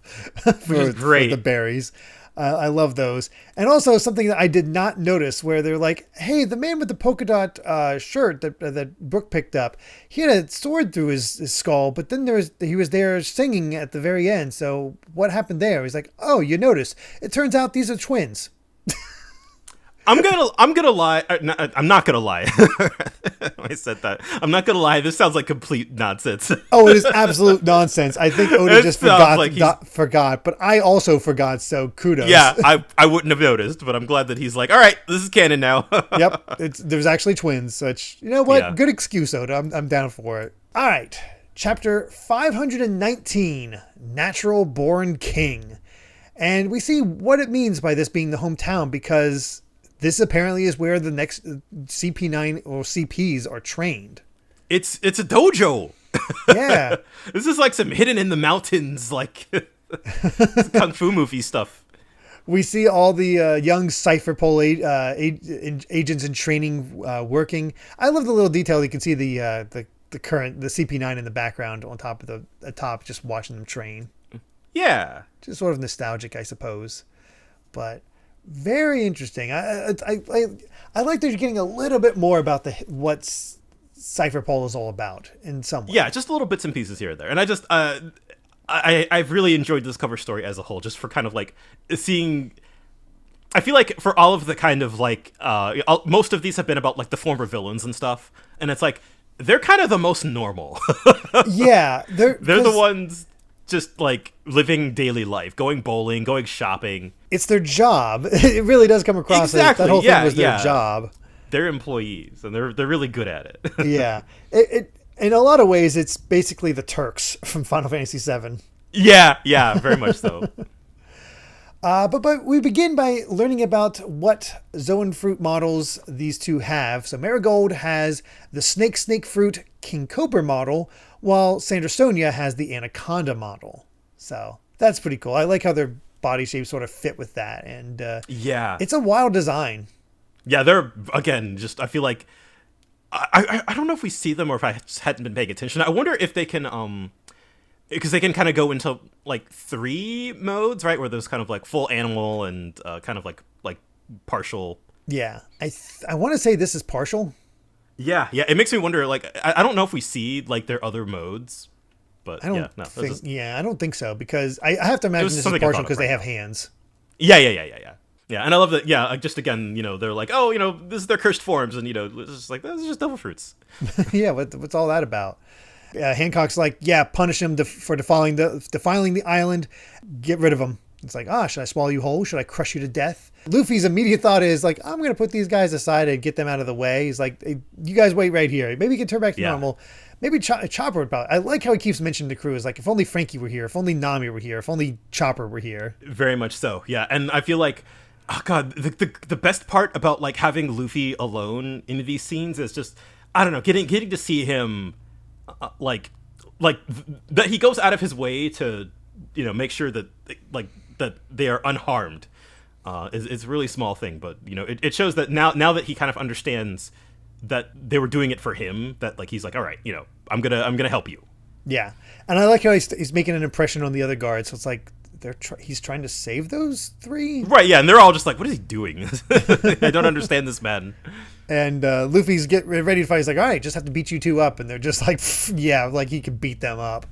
for the berries. I love those. And also something that I did not notice, where they're like, hey, the man with the polka dot shirt that Brooke picked up, he had a sword through his skull, but then he was there singing at the very end. So what happened there? He's like, oh, you noticed. It turns out these are twins. I'm gonna lie. I'm not gonna lie. I said that. I'm not gonna lie. This sounds like complete nonsense. Oh, it is absolute nonsense. I think Oda just forgot, but I also forgot. So kudos. Yeah, I wouldn't have noticed, but I'm glad that he's like, all right, this is canon now. Yep, there's actually twins. Such, you know what? Yeah. Good excuse, Oda. I'm down for it. All right, chapter 519, Natural Born King, and we see what it means by this being the hometown, because this apparently is where the next CP9 or CPs are trained. It's a dojo. Yeah. This is like some hidden in the mountains, like kung fu movie stuff. We see all the young Cypher Pole agents in training working. I love the little detail. You can see the the CP9 in the background on top of the top, just watching them train. Yeah. Just sort of nostalgic, I suppose. But very interesting. I like that you're getting a little bit more about what's Cypher Pole is all about in some way. Yeah, just little bits and pieces here and there. And I just I've really enjoyed this cover story as a whole, just for kind of like seeing. I feel like for all of the kind of like most of these have been about like the former villains and stuff, and it's like they're kind of the most normal. Yeah, they're the ones just like living daily life, going bowling, going shopping. It's their job. It really does come across as that whole thing was their job. They're employees, and they're really good at it. Yeah, it in a lot of ways, it's basically the Turks from Final Fantasy VII. Yeah, very much so. But we begin by learning about what Zoan fruit models these two have. So Marigold has the Snake Fruit King Cobra model, while Sandersonia has the Anaconda model. So that's pretty cool. I like how their body shapes sort of fit with that. And it's a wild design. Yeah, they're, again, just, I feel like, I don't know if we see them or if I just hadn't been paying attention. I wonder if they can, because they can kind of go into like 3 modes, right? Where there's kind of like full animal and kind of like partial. Yeah, I want to say this is partial. Yeah. It makes me wonder. Like, I don't know if we see like their other modes, but I don't think so, because I have to imagine this is partial because they have hands. Yeah, and I love that. Yeah, just again, they're like, oh, this is their cursed forms, and it's just like, this is just devil fruits. Yeah, what's all that about? Hancock's like, yeah, punish him for defiling the island. Get rid of him. It's like, should I swallow you whole? Should I crush you to death? Luffy's immediate thought is like, I'm going to put these guys aside and get them out of the way. He's like, hey, you guys wait right here. Maybe you can turn back to normal. Maybe Chopper would probably. I like how he keeps mentioning the crew is like, if only Frankie were here, if only Nami were here, if only Chopper were here. Very much so. Yeah, and I feel like, oh god, the best part about like having Luffy alone in these scenes is just, I don't know, getting to see him that he goes out of his way to make sure that that they are unharmed is a really small thing, but it shows that now that he kind of understands that they were doing it for him, that like he's like, all right, I'm gonna help you. Yeah, and I like how he's making an impression on the other guards. So it's like he's trying to save those 3, right? Yeah, and they're all just like, what is he doing? I don't understand this man. And Luffy's ready to fight. He's like, all right, just have to beat you 2 up. And they're just like, yeah, like he can beat them up.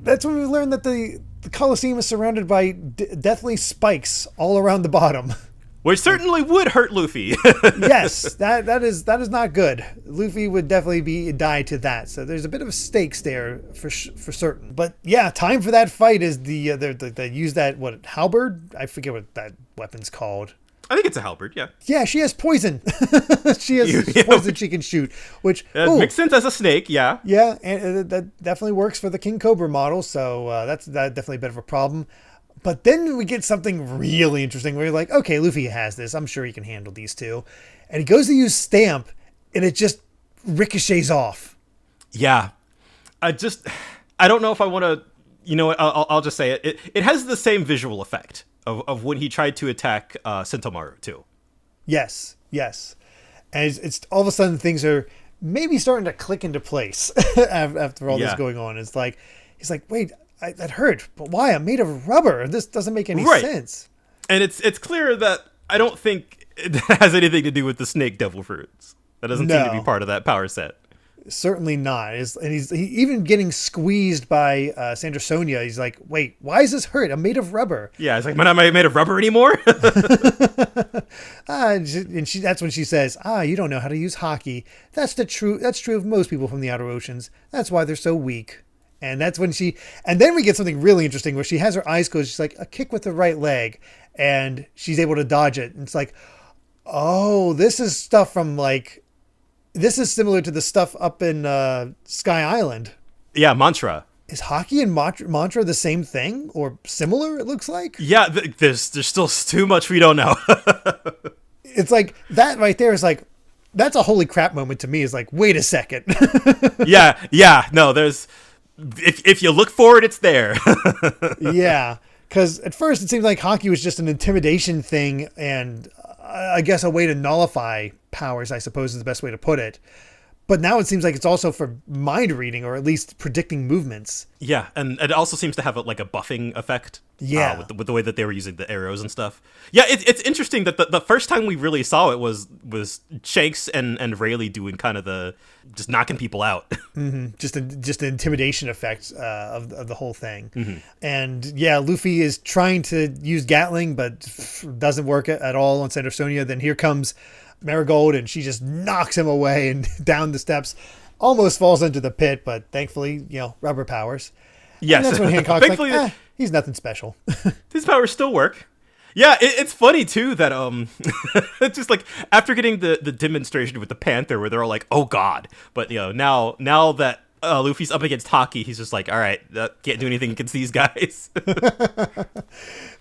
That's when we learned that the Colosseum is surrounded by deathly spikes all around the bottom. Which certainly would hurt Luffy. Yes, that is not good. Luffy would definitely die to that. So there's a bit of stakes there for certain. But yeah, time for that fight is they use that, halberd? I forget what that weapon's called. I think it's a halberd, yeah. Yeah, she has poison. She has poison she can shoot, which makes sense as a snake, yeah. Yeah, and that definitely works for the King Cobra model, so that's definitely a bit of a problem. But then we get something really interesting where you're like, okay, Luffy has this. I'm sure he can handle these 2. And he goes to use Stamp, and it just ricochets off. Yeah. I don't know if I want to, I'll just say it. It has the same visual effect of when he tried to attack Sentomaru too. Yes. And it's all of a sudden things are maybe starting to click into place after all this going on. It's like, he's like, wait, that hurt, but why? I'm made of rubber. This doesn't make any sense. And it's clear that I don't think it has anything to do with the snake devil fruits. That doesn't seem to be part of that power set. Certainly not. And he's even getting squeezed by Sandersonia. He's like, wait, why is this hurt? I'm made of rubber. Yeah, it's like, am I made of rubber anymore? And that's when she says, you don't know how to use hockey. That's true of most people from the outer oceans. That's why they're so weak. And that's when and then we get something really interesting where she has her eyes closed. She's like, a kick with the right leg. And she's able to dodge it. And it's like, oh, this is stuff from this is similar to the stuff up in Sky Island. Yeah, Mantra. Is hockey and Mantra the same thing or similar, it looks like? Yeah, there's still too much we don't know. It's like, that right there is like, that's a holy crap moment to me. Is like, wait a second. Yeah. No, there's... If you look for it, it's there. Yeah, because at first it seemed like hockey was just an intimidation thing and I guess a way to nullify powers, I suppose is the best way to put it. But now it seems like it's also for mind reading, or at least predicting movements. Yeah, and it also seems to have a buffing effect. Yeah, with the way that they were using the arrows and stuff. Yeah, it's interesting that the first time we really saw it was Shanks and Rayleigh doing kind of the just knocking people out. Mm-hmm. Just the intimidation effect of the whole thing. Mm-hmm. And yeah, Luffy is trying to use Gatling, but doesn't work at all on Sandersonia. Then here comes Marigold, and she just knocks him away and down the steps, almost falls into the pit, but thankfully, rubber powers. Yes. And that's when Hancock's like, he's nothing special. His powers still work. Yeah, it's funny too that it's just like after getting the demonstration with the Panther where they're all like, oh god, but now that Luffy's up against Haki, he's just like, all right, can't do anything against these guys.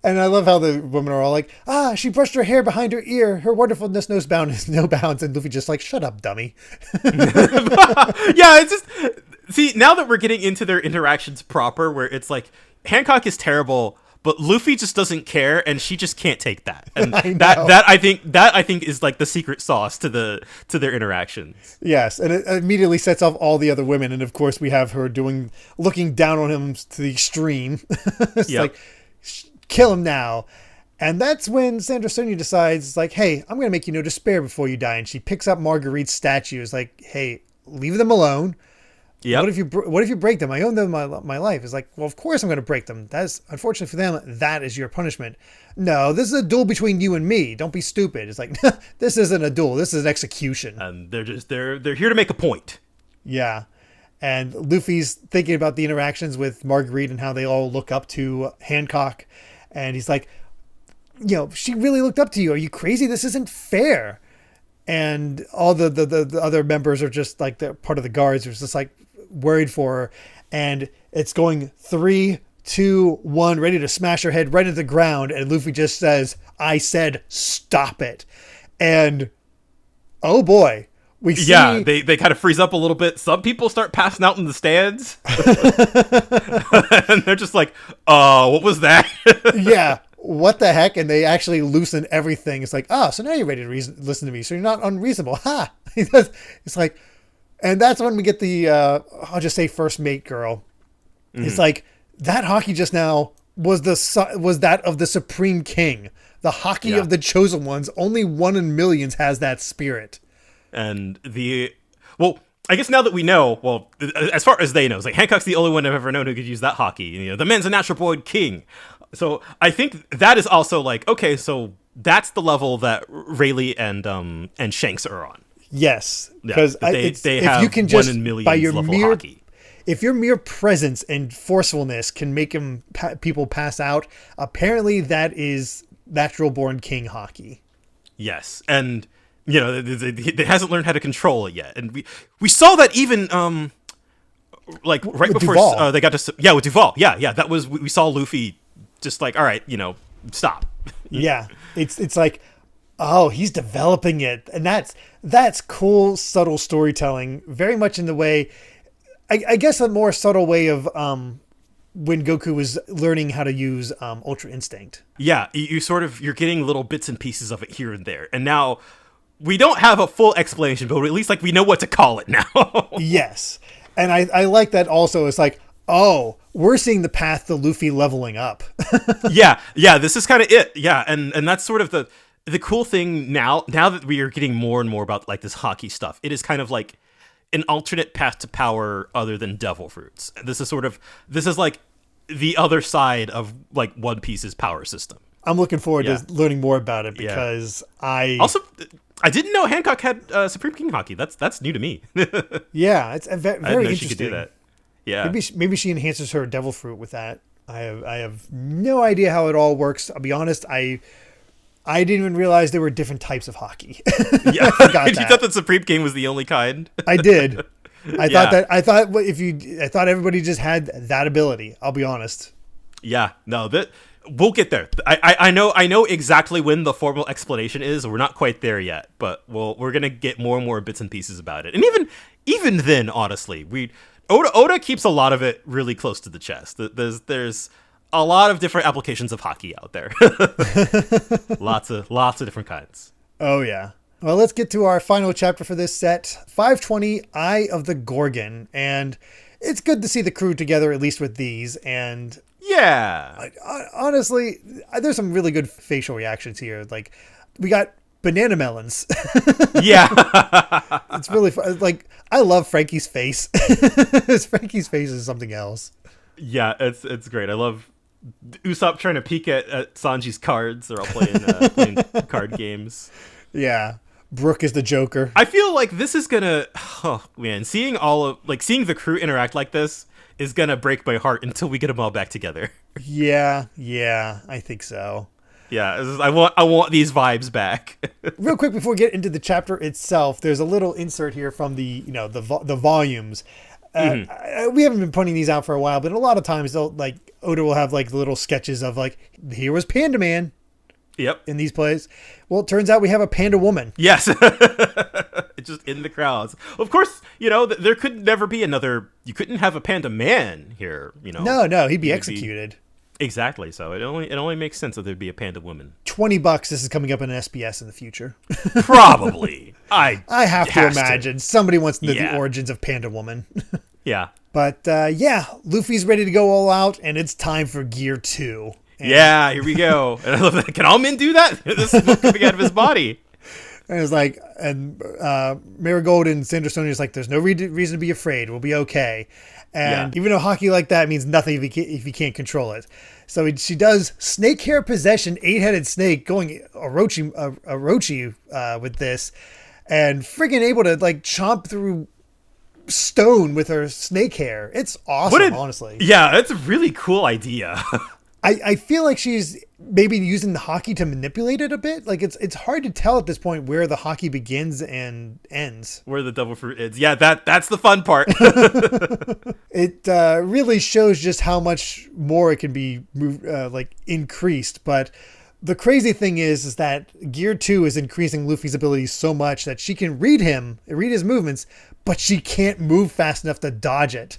And I love how the women are all like, she brushed her hair behind her ear. Her wonderfulness knows no bounds. And Luffy just like, shut up, dummy. Yeah, it's just, see, now that we're getting into their interactions proper, where it's like, Hancock is terrible, but Luffy just doesn't care, and she just can't take that. And that I think is like the secret sauce to their interactions. Yes, and it immediately sets off all the other women, and of course we have her looking down on him to the extreme. It's like, kill him now. And that's when Sandersonia decides, like, hey, I'm going to make you no despair before you die. And she picks up Marguerite's statue. It's like, hey, leave them alone. Yeah. What if you break them? I owe them my life. It's like, well, of course I'm going to break them. That's unfortunately for them. That is your punishment. No, this is a duel between you and me. Don't be stupid. It's like, this isn't a duel. This is an execution. And they're here to make a point. Yeah. And Luffy's thinking about the interactions with Marguerite and how they all look up to Hancock. And he's like, she really looked up to you. Are you crazy? This isn't fair. And all the other members are just like, they're part of the guards are just like worried for her. And it's going 3, 2, 1, ready to smash her head right into the ground. And Luffy just says, I said, stop it. And oh boy. They kind of freeze up a little bit. Some people start passing out in the stands. And they're just like, what was that? Yeah. What the heck? And they actually loosen everything. It's like, so now you're ready to listen to me. So you're not unreasonable. Ha! It's like, and that's when we get the, I'll just say first mate girl. Mm-hmm. It's like, that Haki just now was that of the Supreme King. The Haki of the Chosen Ones. Only one in millions has that spirit. And I guess now that we know, as far as they know, it's like Hancock's the only one I've ever known who could use that Haki. The man's a natural born king. So I think that is also like, okay, so that's the level that Rayleigh and Shanks are on. Yes, because they have you can just, 1 in millions by your level Haki. If your mere presence and forcefulness can make people pass out, apparently that is natural born king Haki. Yes, and it hasn't learned how to control it yet, and we saw that even right with before they got to with Duval. Yeah, that was we saw Luffy just like, all right, stop. Yeah, it's like, oh, he's developing it, and that's cool, subtle storytelling, very much in the way, I guess a more subtle way of when Goku was learning how to use Ultra Instinct. Yeah, you're getting little bits and pieces of it here and there, and now we don't have a full explanation, but at least like we know what to call it now. Yes, and I like that also. It's like, oh, we're seeing the path to Luffy leveling up. yeah, this is kind of it. Yeah, and that's sort of the cool thing now that we are getting more and more about like this Haki stuff. It is kind of like an alternate path to power other than devil fruits. This is like the other side of like One Piece's power system. I'm looking forward to learning more about it because I didn't know Hancock had Supreme King Haki. That's new to me. Yeah, it's very I didn't know interesting. She could do that. Yeah, maybe she enhances her devil fruit with that. I have no idea how it all works. I'll be honest. I didn't even realize there were different types of Haki. Yeah, I you thought that Supreme King was the only kind? I did. I thought everybody just had that ability. I'll be honest. Yeah, no, we'll get there. I know exactly when the formal explanation is. We're not quite there yet, but we're gonna get more and more bits and pieces about it. And even then, honestly, Oda keeps a lot of it really close to the chest. There's a lot of different applications of Haki out there. lots of different kinds. Oh yeah. Well, let's get to our final chapter for this set, 520, Eye of the Gorgon. And it's good to see the crew together, at least with these. And yeah, honestly, there's some really good facial reactions here. Like, we got banana melons. Yeah. It's really fun. Like, I love Frankie's face. Frankie's face is something else. Yeah, it's great. I love Usopp trying to peek at Sanji's cards. They're all playing card games. Yeah. Brooke is the Joker. I feel like this is gonna, oh man, seeing the crew interact like this is gonna break my heart until we get them all back together. Yeah, I think so. Yeah, I want these vibes back. Real quick before we get into the chapter itself, there's a little insert here from the volumes. We haven't been putting these out for a while, but a lot of times Oda will have like little sketches of like, here was Panda Man. Yep. In these plays. Well, it turns out we have a panda woman. Yes. It's just in the crowds. Of course, there could never be you couldn't have a panda man here, No, he'd be executed. Exactly. So it only makes sense that there'd be a panda woman. $20. This is coming up in an SBS in the future. Probably. I have to imagine somebody wants to know the origins of Panda Woman. Yeah. But Luffy's ready to go all out, and it's time for Gear 2. And here we go. And I love that. Can all men do that? This is smoke coming out of his body. And it's like, Marigold and Sanderson is like, there's no reason to be afraid. We'll be okay. And even though hockey like that means nothing if you can't control it. So she does snake hair possession, 8-headed snake, going Orochi with this, and freaking able to like chomp through stone with her snake hair. It's awesome, honestly. Yeah, that's a really cool idea. I feel like she's maybe using the hockey to manipulate it a bit. Like it's hard to tell at this point where the hockey begins and ends. Where the devil fruit ends. Yeah, that's the fun part. It really shows just how much more it can be increased. But the crazy thing is that Gear 2 is increasing Luffy's abilities so much that she can read his movements, but she can't move fast enough to dodge it.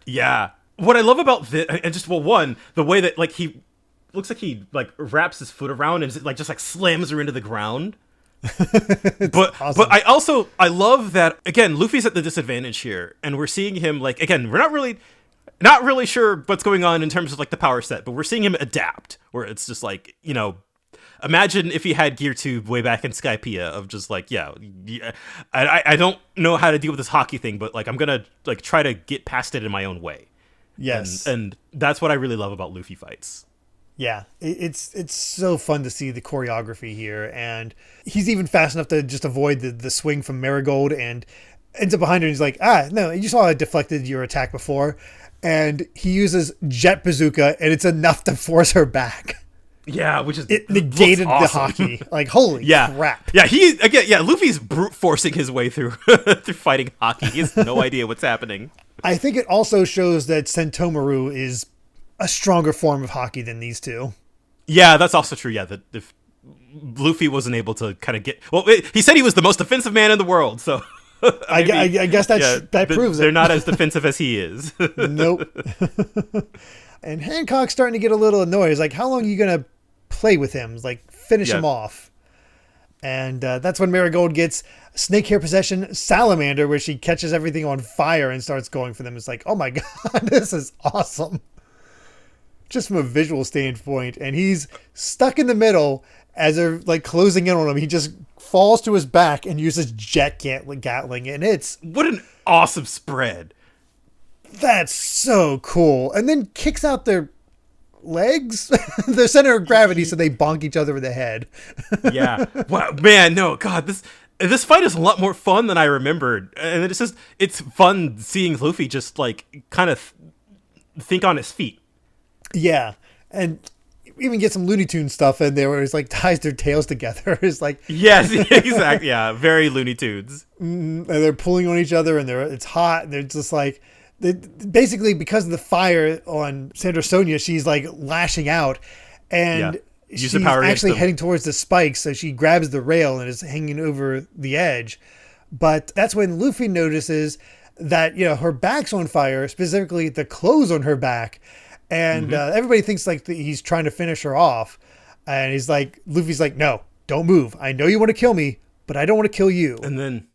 Yeah. What I love about this, and just the way that like he looks like he like wraps his foot around and just slams her into the ground. But awesome. But I love that again. Luffy's at the disadvantage here, and we're seeing him we're not really sure what's going on in terms of like the power set, but we're seeing him adapt. Where it's just like imagine if he had Gear 2 way back in Skypiea of just I don't know how to deal with this hockey thing, but like I'm gonna try to get past it in my own way. Yes. And that's what I really love about Luffy fights. Yeah, it's so fun to see the choreography here, and he's even fast enough to just avoid the swing from Marigold and ends up behind her, and he's like, no, you saw I deflected your attack before, and he uses Jet Bazooka, and it's enough to force her back. Yeah, which is it negated awesome. The hockey. Like, holy crap. Yeah, Luffy's brute forcing his way through through fighting hockey. He has no idea what's happening. I think it also shows that Sentomaru is a stronger form of hockey than these two. Yeah, that's also true. Yeah, that if Luffy wasn't able to kind of he said he was the most defensive man in the world, so I guess that proves they're it. not as defensive as he is. Nope. And Hancock's starting to get a little annoyed. He's like, how long are you going to play with him? Like, finish him off. And that's when Marigold gets snake hair possession salamander, where she catches everything on fire and starts going for them. It's like, oh my God, this is awesome. Just from a visual standpoint. And he's stuck in the middle as they're closing in on him. He just falls to his back and uses jet gatling. And it's... What an awesome spread. That's so cool. And then kicks out their legs, their center of gravity, so they bonk each other in the head. Yeah. Wow, man, no, God, this fight is a lot more fun than I remembered. And it's fun seeing Luffy just kind of think on his feet. Yeah. And even get some Looney Tunes stuff in there where it's ties their tails together. It's yes, exactly. Yeah. Very Looney Tunes. And they're pulling on each other, and it's hot, and they're just basically, because of the fire on Sandra Sonia, she's lashing out, and she's actually heading towards the spikes. So she grabs the rail and is hanging over the edge. But that's when Luffy notices that, her back's on fire, specifically the clothes on her back. And everybody thinks he's trying to finish her off. And Luffy's like, no, don't move. I know you want to kill me, but I don't want to kill you. And then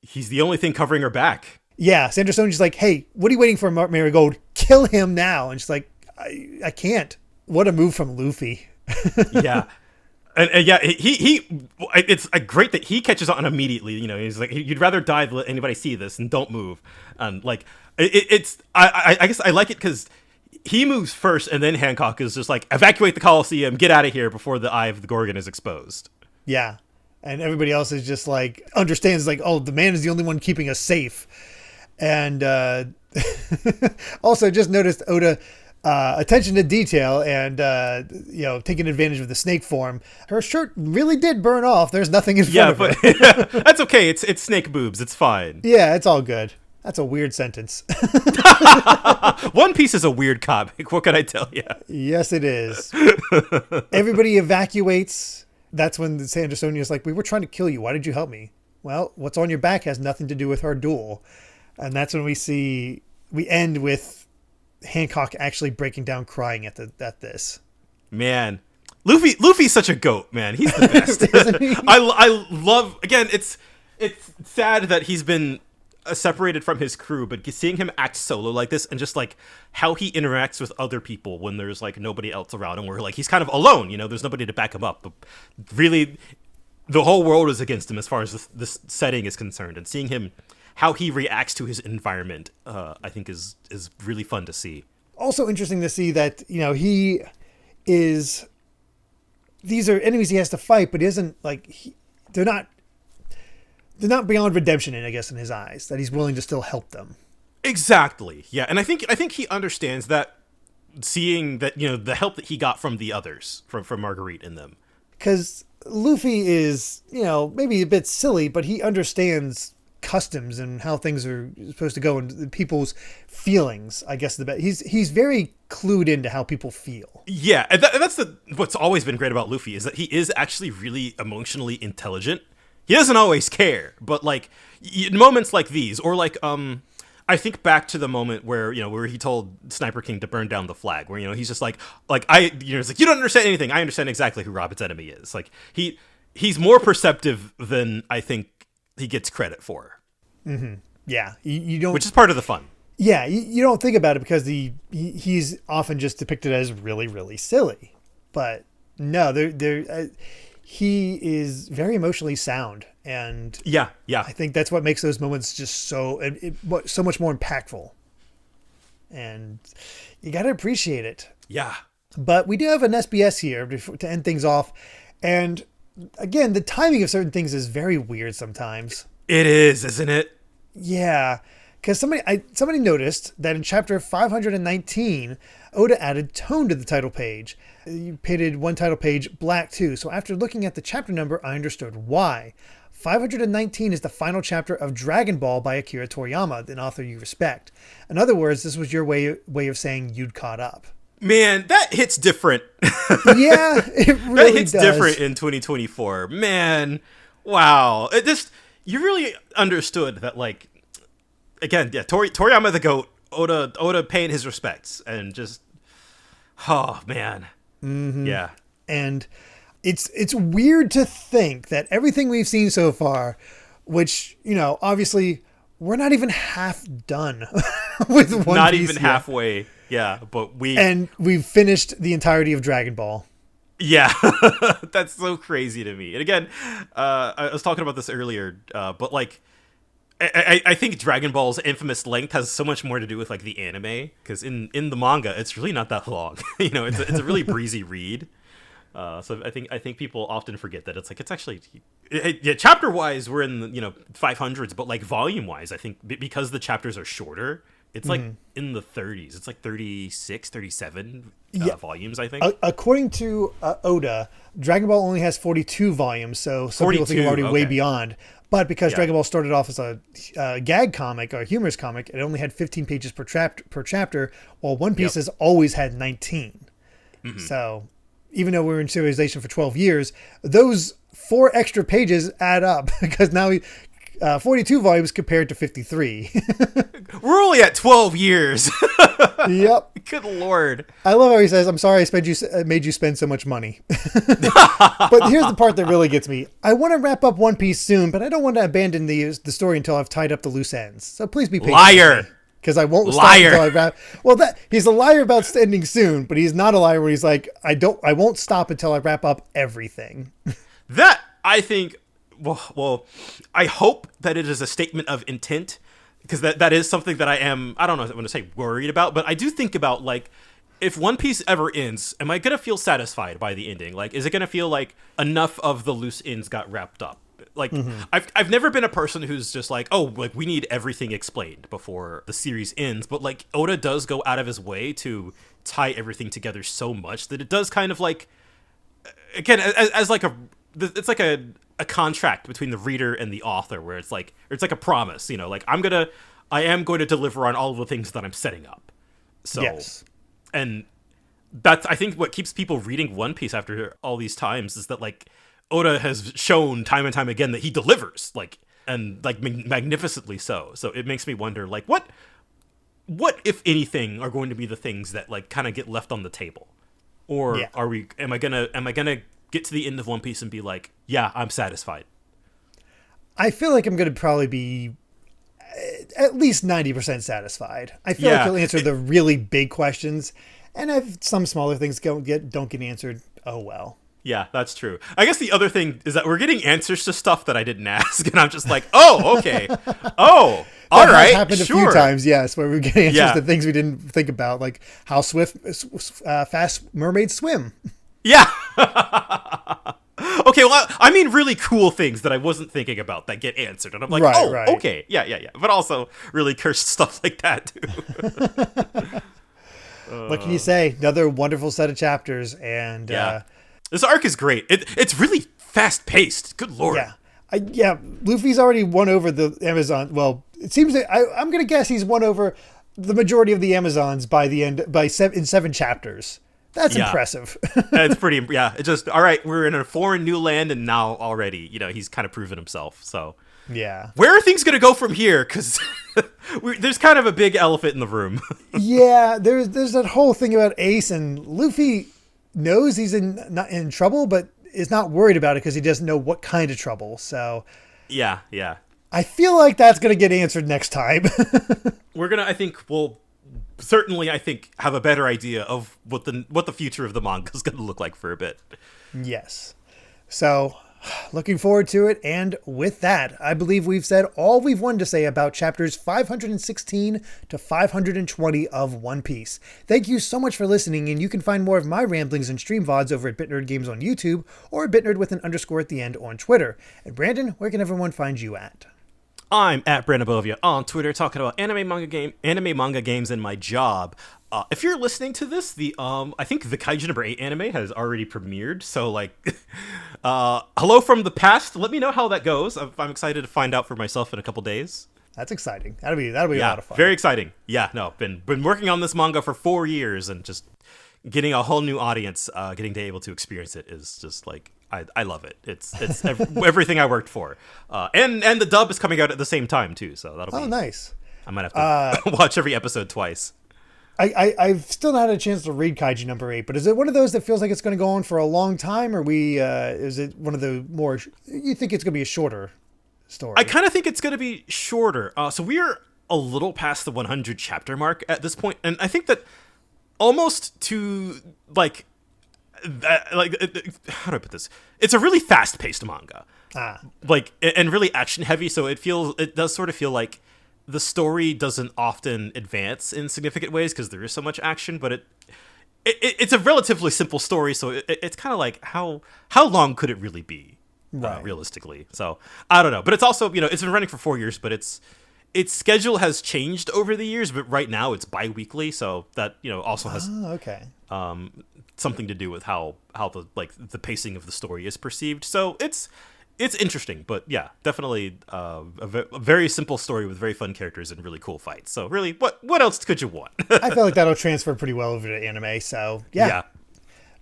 he's the only thing covering her back. Yeah, Sandersonia's like, hey, what are you waiting for, Marigold? Kill him now. And she's like, I can't. What a move from Luffy. Yeah. And yeah, it's great that he catches on immediately. You know, he's like, you'd rather die than let anybody see this, and don't move. And like, I guess I like it because he moves first, and then Hancock is just like, evacuate the Coliseum, get out of here before the eye of the Gorgon is exposed. Yeah. And everybody else is just like, understands like, oh, the man is the only one keeping us safe. And also just noticed Oda, attention to detail and, taking advantage of the snake form. Her shirt really did burn off. There's nothing in front of her. Yeah, but that's okay. It's snake boobs. It's fine. Yeah, it's all good. That's a weird sentence. One Piece is a weird comic. What can I tell you? Yes, it is. Everybody evacuates. That's when Sandersonia is like, we were trying to kill you. Why did you help me? Well, what's on your back has nothing to do with our duel. And that's when we end with Hancock actually breaking down crying at this. Man, Luffy's such a goat, man. He's the best. Isn't he? I love, again, it's sad that he's been separated from his crew, but seeing him act solo like this and just like how he interacts with other people when there's like nobody else around him, where like he's kind of alone, you know, there's nobody to back him up, but really the whole world is against him as far as this setting is concerned, and seeing him, how he reacts to his environment, I think is really fun to see. Also interesting to see that, you know, these are enemies he has to fight, but he isn't like, they're not beyond redemption, I guess, in his eyes, that he's willing to still help them. Exactly. Yeah. And I think he understands that, seeing that, you know, the help that he got from the others, from Marguerite and them. Because Luffy is, you know, maybe a bit silly, but he understands customs and how things are supposed to go and people's feelings, I guess. He's very clued into how people feel. Yeah. And that's what's always been great about Luffy, is that he is actually really emotionally intelligent. He doesn't always care, but like in moments like these, or like I think back to the moment where he told Sniper King to burn down the flag, where, you know, he's just like it's like, you don't understand anything. I understand exactly who Robin's enemy is. Like he's more perceptive than I think he gets credit for. Mm-hmm. Yeah, you don't, which is part of the fun. Yeah, you don't think about it because he's often just depicted as really, really silly, but no, he is very emotionally sound, and yeah, I think that's what makes those moments just so much more impactful, and you got to appreciate it. Yeah, but we do have an SBS here to end things off, and again, the timing of certain things is very weird sometimes. It is, isn't it? Yeah, because somebody noticed that in chapter 519, Oda added tone to the title page. You painted one title page black too. So after looking at the chapter number, I understood why. 519 is the final chapter of Dragon Ball by Akira Toriyama, an author you respect. In other words, this was your way of saying you'd caught up. Man, that hits different. Yeah, it really that hits does. Different in 2024. Man, wow. You really understood that, like, again, yeah, Toriyama the GOAT, Oda paying his respects, and just, oh man. Mm-hmm. Yeah. And it's weird to think that everything we've seen so far, which, you know, obviously we're not even half done with One Piece. Not even halfway. Yeah, but we've finished the entirety of Dragon Ball. Yeah, that's so crazy to me. And again, I was talking about this earlier, but like, I think Dragon Ball's infamous length has so much more to do with like the anime, because in the manga it's really not that long. You know, it's a really breezy read. So I think people often forget that it's actually chapter wise we're in the 500s, but like volume wise I think because the chapters are shorter, it's like in the 30s. It's like 36, 37 volumes, I think. According to Oda, Dragon Ball only has 42 volumes, so some people think we're already way beyond. But because Dragon Ball started off as a gag comic or a humorous comic, it only had 15 pages per chapter, while One Piece has always had 19. Mm-hmm. So even though we were in serialization for 12 years, those 4 extra pages add up, because now 42 volumes compared to 53. We're only at 12 years. Yep. Good Lord. I love how he says, "I'm sorry I made you spend so much money." But here's the part that really gets me. I want to wrap up One Piece soon, but I don't want to abandon the story until I've tied up the loose ends. So please be patient. Liar. Because I won't stop until I wrap. Well, he's a liar about ending soon, but he's not a liar when he's like, I won't stop until I wrap up everything. That, I think, well, I hope that it is a statement of intent, because that is something that I don't know if I want to say worried about, but I do think about, like, if One Piece ever ends, am I going to feel satisfied by the ending? Like, is it going to feel like enough of the loose ends got wrapped up? Like, I've never been a person who's just like, oh, like, we need everything explained before the series ends. But, like, Oda does go out of his way to tie everything together so much that it does kind of, like, again, as like it's like a contract between the reader and the author, where it's like a promise, you know, like, I am going to deliver on all of the things that I'm setting up. So, yes. And that's, I think, what keeps people reading One Piece after all these times is that, like, Oda has shown time and time again that he delivers, like, and like magnificently so. So it makes me wonder, like, what if anything are going to be the things that, like, kind of get left on the table, or am I gonna get to the end of One Piece and be like, yeah, I'm satisfied? I feel like I'm gonna probably be at least 90% satisfied. I feel like he'll answer the really big questions, and if some smaller things don't get answered, oh well. Yeah, that's true. I guess the other thing is that we're getting answers to stuff that I didn't ask, and I'm just like, oh, okay. Oh, all right, has happened a few times, yes, where we get answers to things we didn't think about, like how fast mermaids swim. Yeah. Okay, well, I mean really cool things that I wasn't thinking about that get answered, and I'm like, okay, yeah. But also really cursed stuff like that, too. What can you say? Another wonderful set of chapters, and... this arc is great. It's really fast-paced. Good Lord. Yeah. Luffy's already won over the Amazon. Well, it seems that I'm going to guess he's won over the majority of the Amazons by the end, in 7 chapters. That's impressive. It's pretty, It's just, all right, we're in a foreign new land, and now already, you know, he's kind of proven himself. So, yeah. Where are things going to go from here? Because there's kind of a big elephant in the room. Yeah, there's that whole thing about Ace, and Luffy knows he's not in trouble, but is not worried about it because he doesn't know what kind of trouble. So, yeah. I feel like that's going to get answered next time. We're going to, certainly, have a better idea of what the future of the manga is going to look like for a bit. Yes. So, looking forward to it. And with that, I believe we've said all we've wanted to say about chapters 516 to 520 of One Piece. Thank you so much for listening, and you can find more of my ramblings and stream VODs over at BitNerd Games on YouTube, or BitNerd with an _ at the end on Twitter. And Brandon, where can everyone find you at? I'm at Brandon Bovia on Twitter, talking about anime manga games, and my job. If you're listening to this, I think the Kaiju number 8 anime has already premiered. So, like, hello from the past. Let me know how that goes. I'm excited to find out for myself in a couple days. That's exciting. That'll be a lot of fun. Very exciting. Yeah, no, been working on this manga for 4 years, and just getting a whole new audience, getting to able to experience it is just like, I love it. It's everything I worked for. And the dub is coming out at the same time too, so that'll be nice. I might have to watch every episode twice. I've still not had a chance to read Kaiju number 8, but is it one of those that feels like it's going to go on for a long time, or is it one of the more, you think it's going to be a shorter story? I kind of think it's going to be shorter. So we're a little past the 100 chapter mark at this point, and I think that almost to how do I put this? It's a really fast-paced manga, and really action-heavy. So it does sort of feel like the story doesn't often advance in significant ways because there is so much action. But it's a relatively simple story, so it's kind of like how long could it really be, realistically? So I don't know. But it's also, it's been running for 4 years, but its schedule has changed over the years. But right now it's bi-weekly, so that also has something to do with how the pacing of the story is perceived. So it's interesting, but yeah, definitely a very simple story with very fun characters and really cool fights. So really, what else could you want? I feel like that'll transfer pretty well over to anime. So yeah.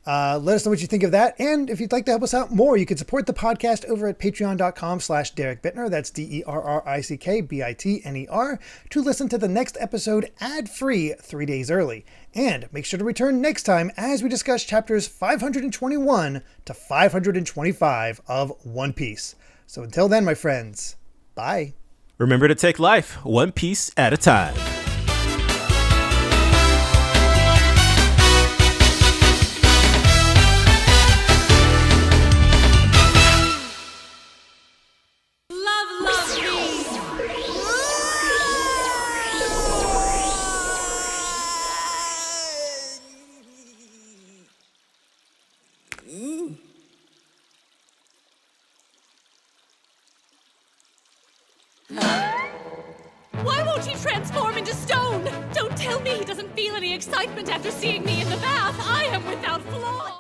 Let us know what you think of that. And if you'd like to help us out more, you can support the podcast over at patreon.com/Derek Bittner. That's DERRICKBITNER to listen to the next episode ad-free 3 days early. And make sure to return next time as we discuss chapters 521 to 525 of One Piece. So until then, my friends, bye. Remember to take life one piece at a time. Why won't he transform into stone? Don't tell me he doesn't feel any excitement after seeing me in the bath. I am without flaw.